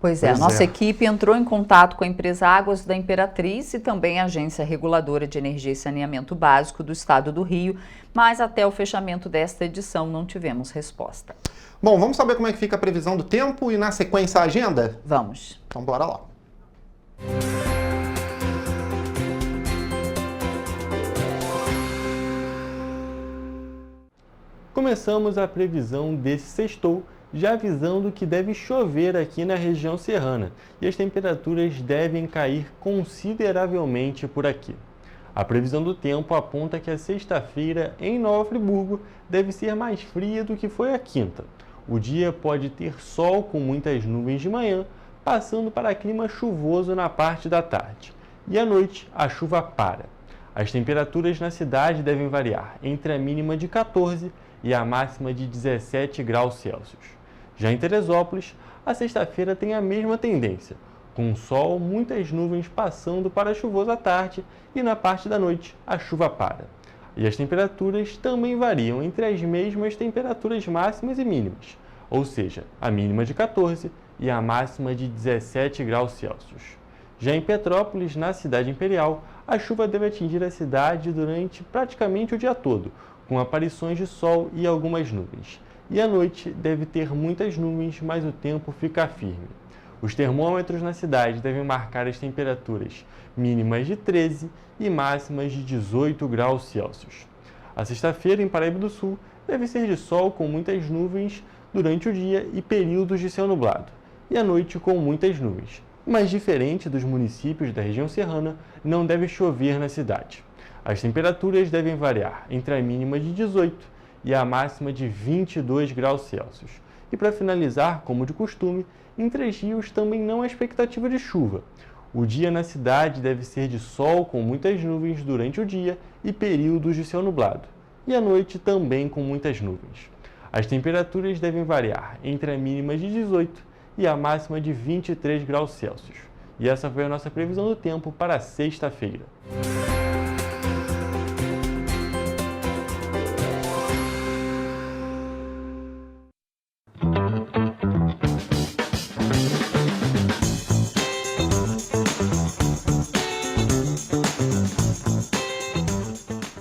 Pois é, a nossa equipe entrou em contato com a empresa Águas da Imperatriz e também a Agência Reguladora de Energia e Saneamento Básico do Estado do Rio, mas até o fechamento desta edição não tivemos resposta. Bom, vamos saber como é que fica a previsão do tempo e na sequência a agenda? Vamos. Então bora lá. Começamos a previsão desse sextou, já avisando que deve chover aqui na região serrana e as temperaturas devem cair consideravelmente por aqui. A previsão do tempo aponta que a sexta-feira em Nova Friburgo deve ser mais fria do que foi a quinta. O dia pode ter sol com muitas nuvens de manhã, passando para clima chuvoso na parte da tarde. E à noite a chuva para. As temperaturas na cidade devem variar entre a mínima de 14 e a máxima de 17 graus Celsius. Já em Teresópolis, a sexta-feira tem a mesma tendência, com sol, muitas nuvens passando para chuvoso à tarde e na parte da noite a chuva para. E as temperaturas também variam entre as mesmas temperaturas máximas e mínimas, ou seja, a mínima de 14 e a máxima de 17 graus Celsius. Já em Petrópolis, na cidade imperial, a chuva deve atingir a cidade durante praticamente o dia todo, com aparições de sol e algumas nuvens. E à noite deve ter muitas nuvens, mas o tempo fica firme. Os termômetros na cidade devem marcar as temperaturas mínimas de 13 e máximas de 18 graus Celsius. A sexta-feira em Paraíba do Sul deve ser de sol com muitas nuvens durante o dia e períodos de céu nublado, e à noite com muitas nuvens. Mas diferente dos municípios da região serrana, não deve chover na cidade. As temperaturas devem variar entre a mínima de 18 e a máxima de 22 graus Celsius. E para finalizar, como de costume, em Três Rios também não há expectativa de chuva. O dia na cidade deve ser de sol com muitas nuvens durante o dia e períodos de céu nublado. E à noite também com muitas nuvens. As temperaturas devem variar entre a mínima de 18 e a máxima de 23 graus Celsius. E essa foi a nossa previsão do tempo para sexta-feira.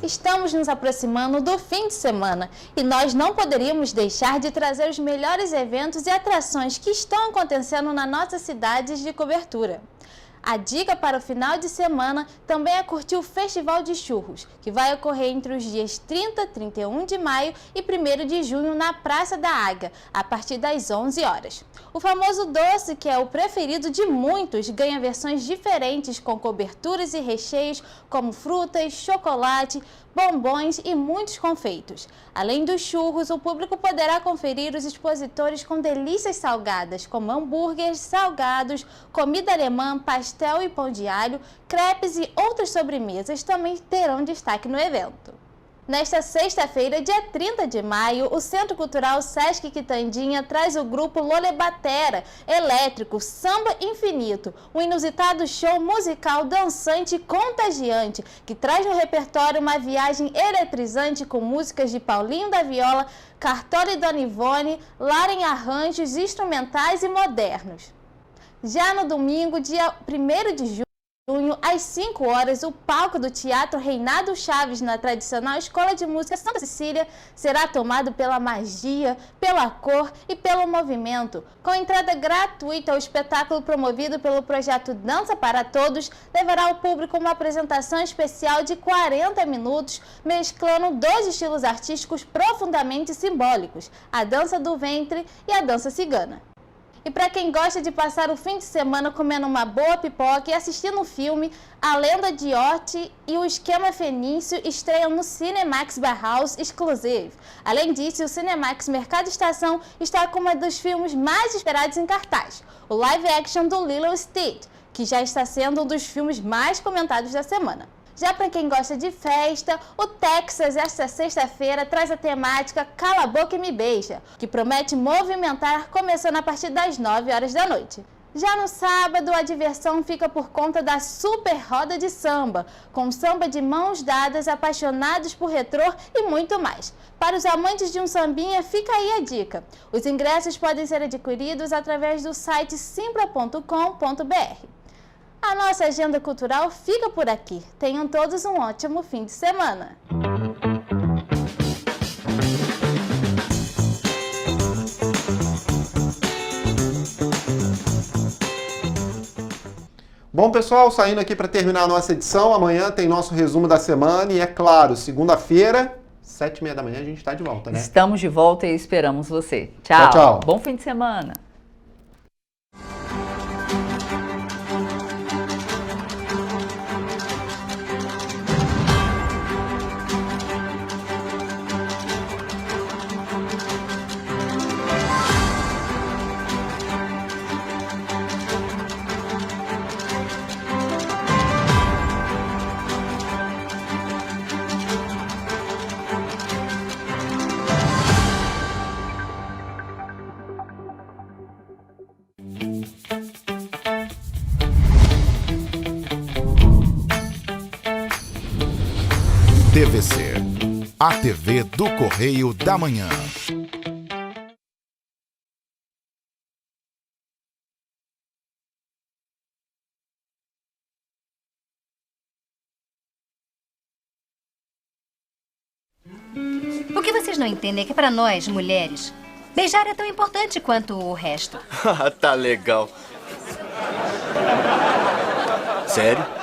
Estamos nos aproximando do fim de semana e nós não poderíamos deixar de trazer os melhores eventos e atrações que estão acontecendo na nossa cidade de cobertura. A dica para o final de semana também é curtir o Festival de Churros, que vai ocorrer entre os dias 30 e 31 de maio e 1º de junho na Praça da Águia, a partir das 11 horas. O famoso doce, que é o preferido de muitos, ganha versões diferentes com coberturas e recheios como frutas, chocolate, bombons e muitos confeitos. Além dos churros, o público poderá conferir os expositores com delícias salgadas, como hambúrgueres, salgados, comida alemã, pastel e pão de alho, crepes e outras sobremesas também terão destaque no evento. Nesta sexta-feira, dia 30 de maio, o Centro Cultural Sesc Quitandinha traz o grupo Lolebatera Elétrico Samba Infinito, um inusitado show musical dançante e contagiante, que traz no repertório uma viagem eletrizante com músicas de Paulinho da Viola, Cartola e Dona Ivone, Lara em arranjos instrumentais e modernos. Já no domingo, dia 1º de junho, às 5 horas, o palco do Teatro Reinaldo Chaves, na tradicional Escola de Música Santa Cecília, será tomado pela magia, pela cor e pelo movimento. Com entrada gratuita, o espetáculo promovido pelo projeto Dança para Todos levará ao público uma apresentação especial de 40 minutos, mesclando 2 estilos artísticos profundamente simbólicos, a dança do ventre e a dança cigana. E para quem gosta de passar o fim de semana comendo uma boa pipoca e assistindo um filme, A Lenda de Orte e o Esquema Fenício estreiam no Cinemax Bauhaus Exclusive. Além disso, o Cinemax Mercado Estação está com um dos filmes mais esperados em cartaz, o live action do Lilo e Stitch, que já está sendo um dos filmes mais comentados da semana. Já para quem gosta de festa, o Texas, esta sexta-feira, traz a temática Cala a Boca e Me Beija, que promete movimentar, começando a partir das 9 horas da noite. Já no sábado, a diversão fica por conta da Super Roda de Samba, com samba de mãos dadas, apaixonados por retrô e muito mais. Para os amantes de um sambinha, fica aí a dica. Os ingressos podem ser adquiridos através do site simpla.com.br. A nossa agenda cultural fica por aqui. Tenham todos um ótimo fim de semana. Bom, pessoal, saindo aqui para terminar a nossa edição. Amanhã tem nosso resumo da semana e, é claro, segunda-feira, 7h30 da manhã, a gente está de volta, né? Estamos de volta e esperamos você. Tchau. Tchau, tchau. Bom fim de semana. TVC, a TV do Correio da Manhã. O que vocês não entendem é que para nós, mulheres, beijar é tão importante quanto o resto. Tá legal. Sério?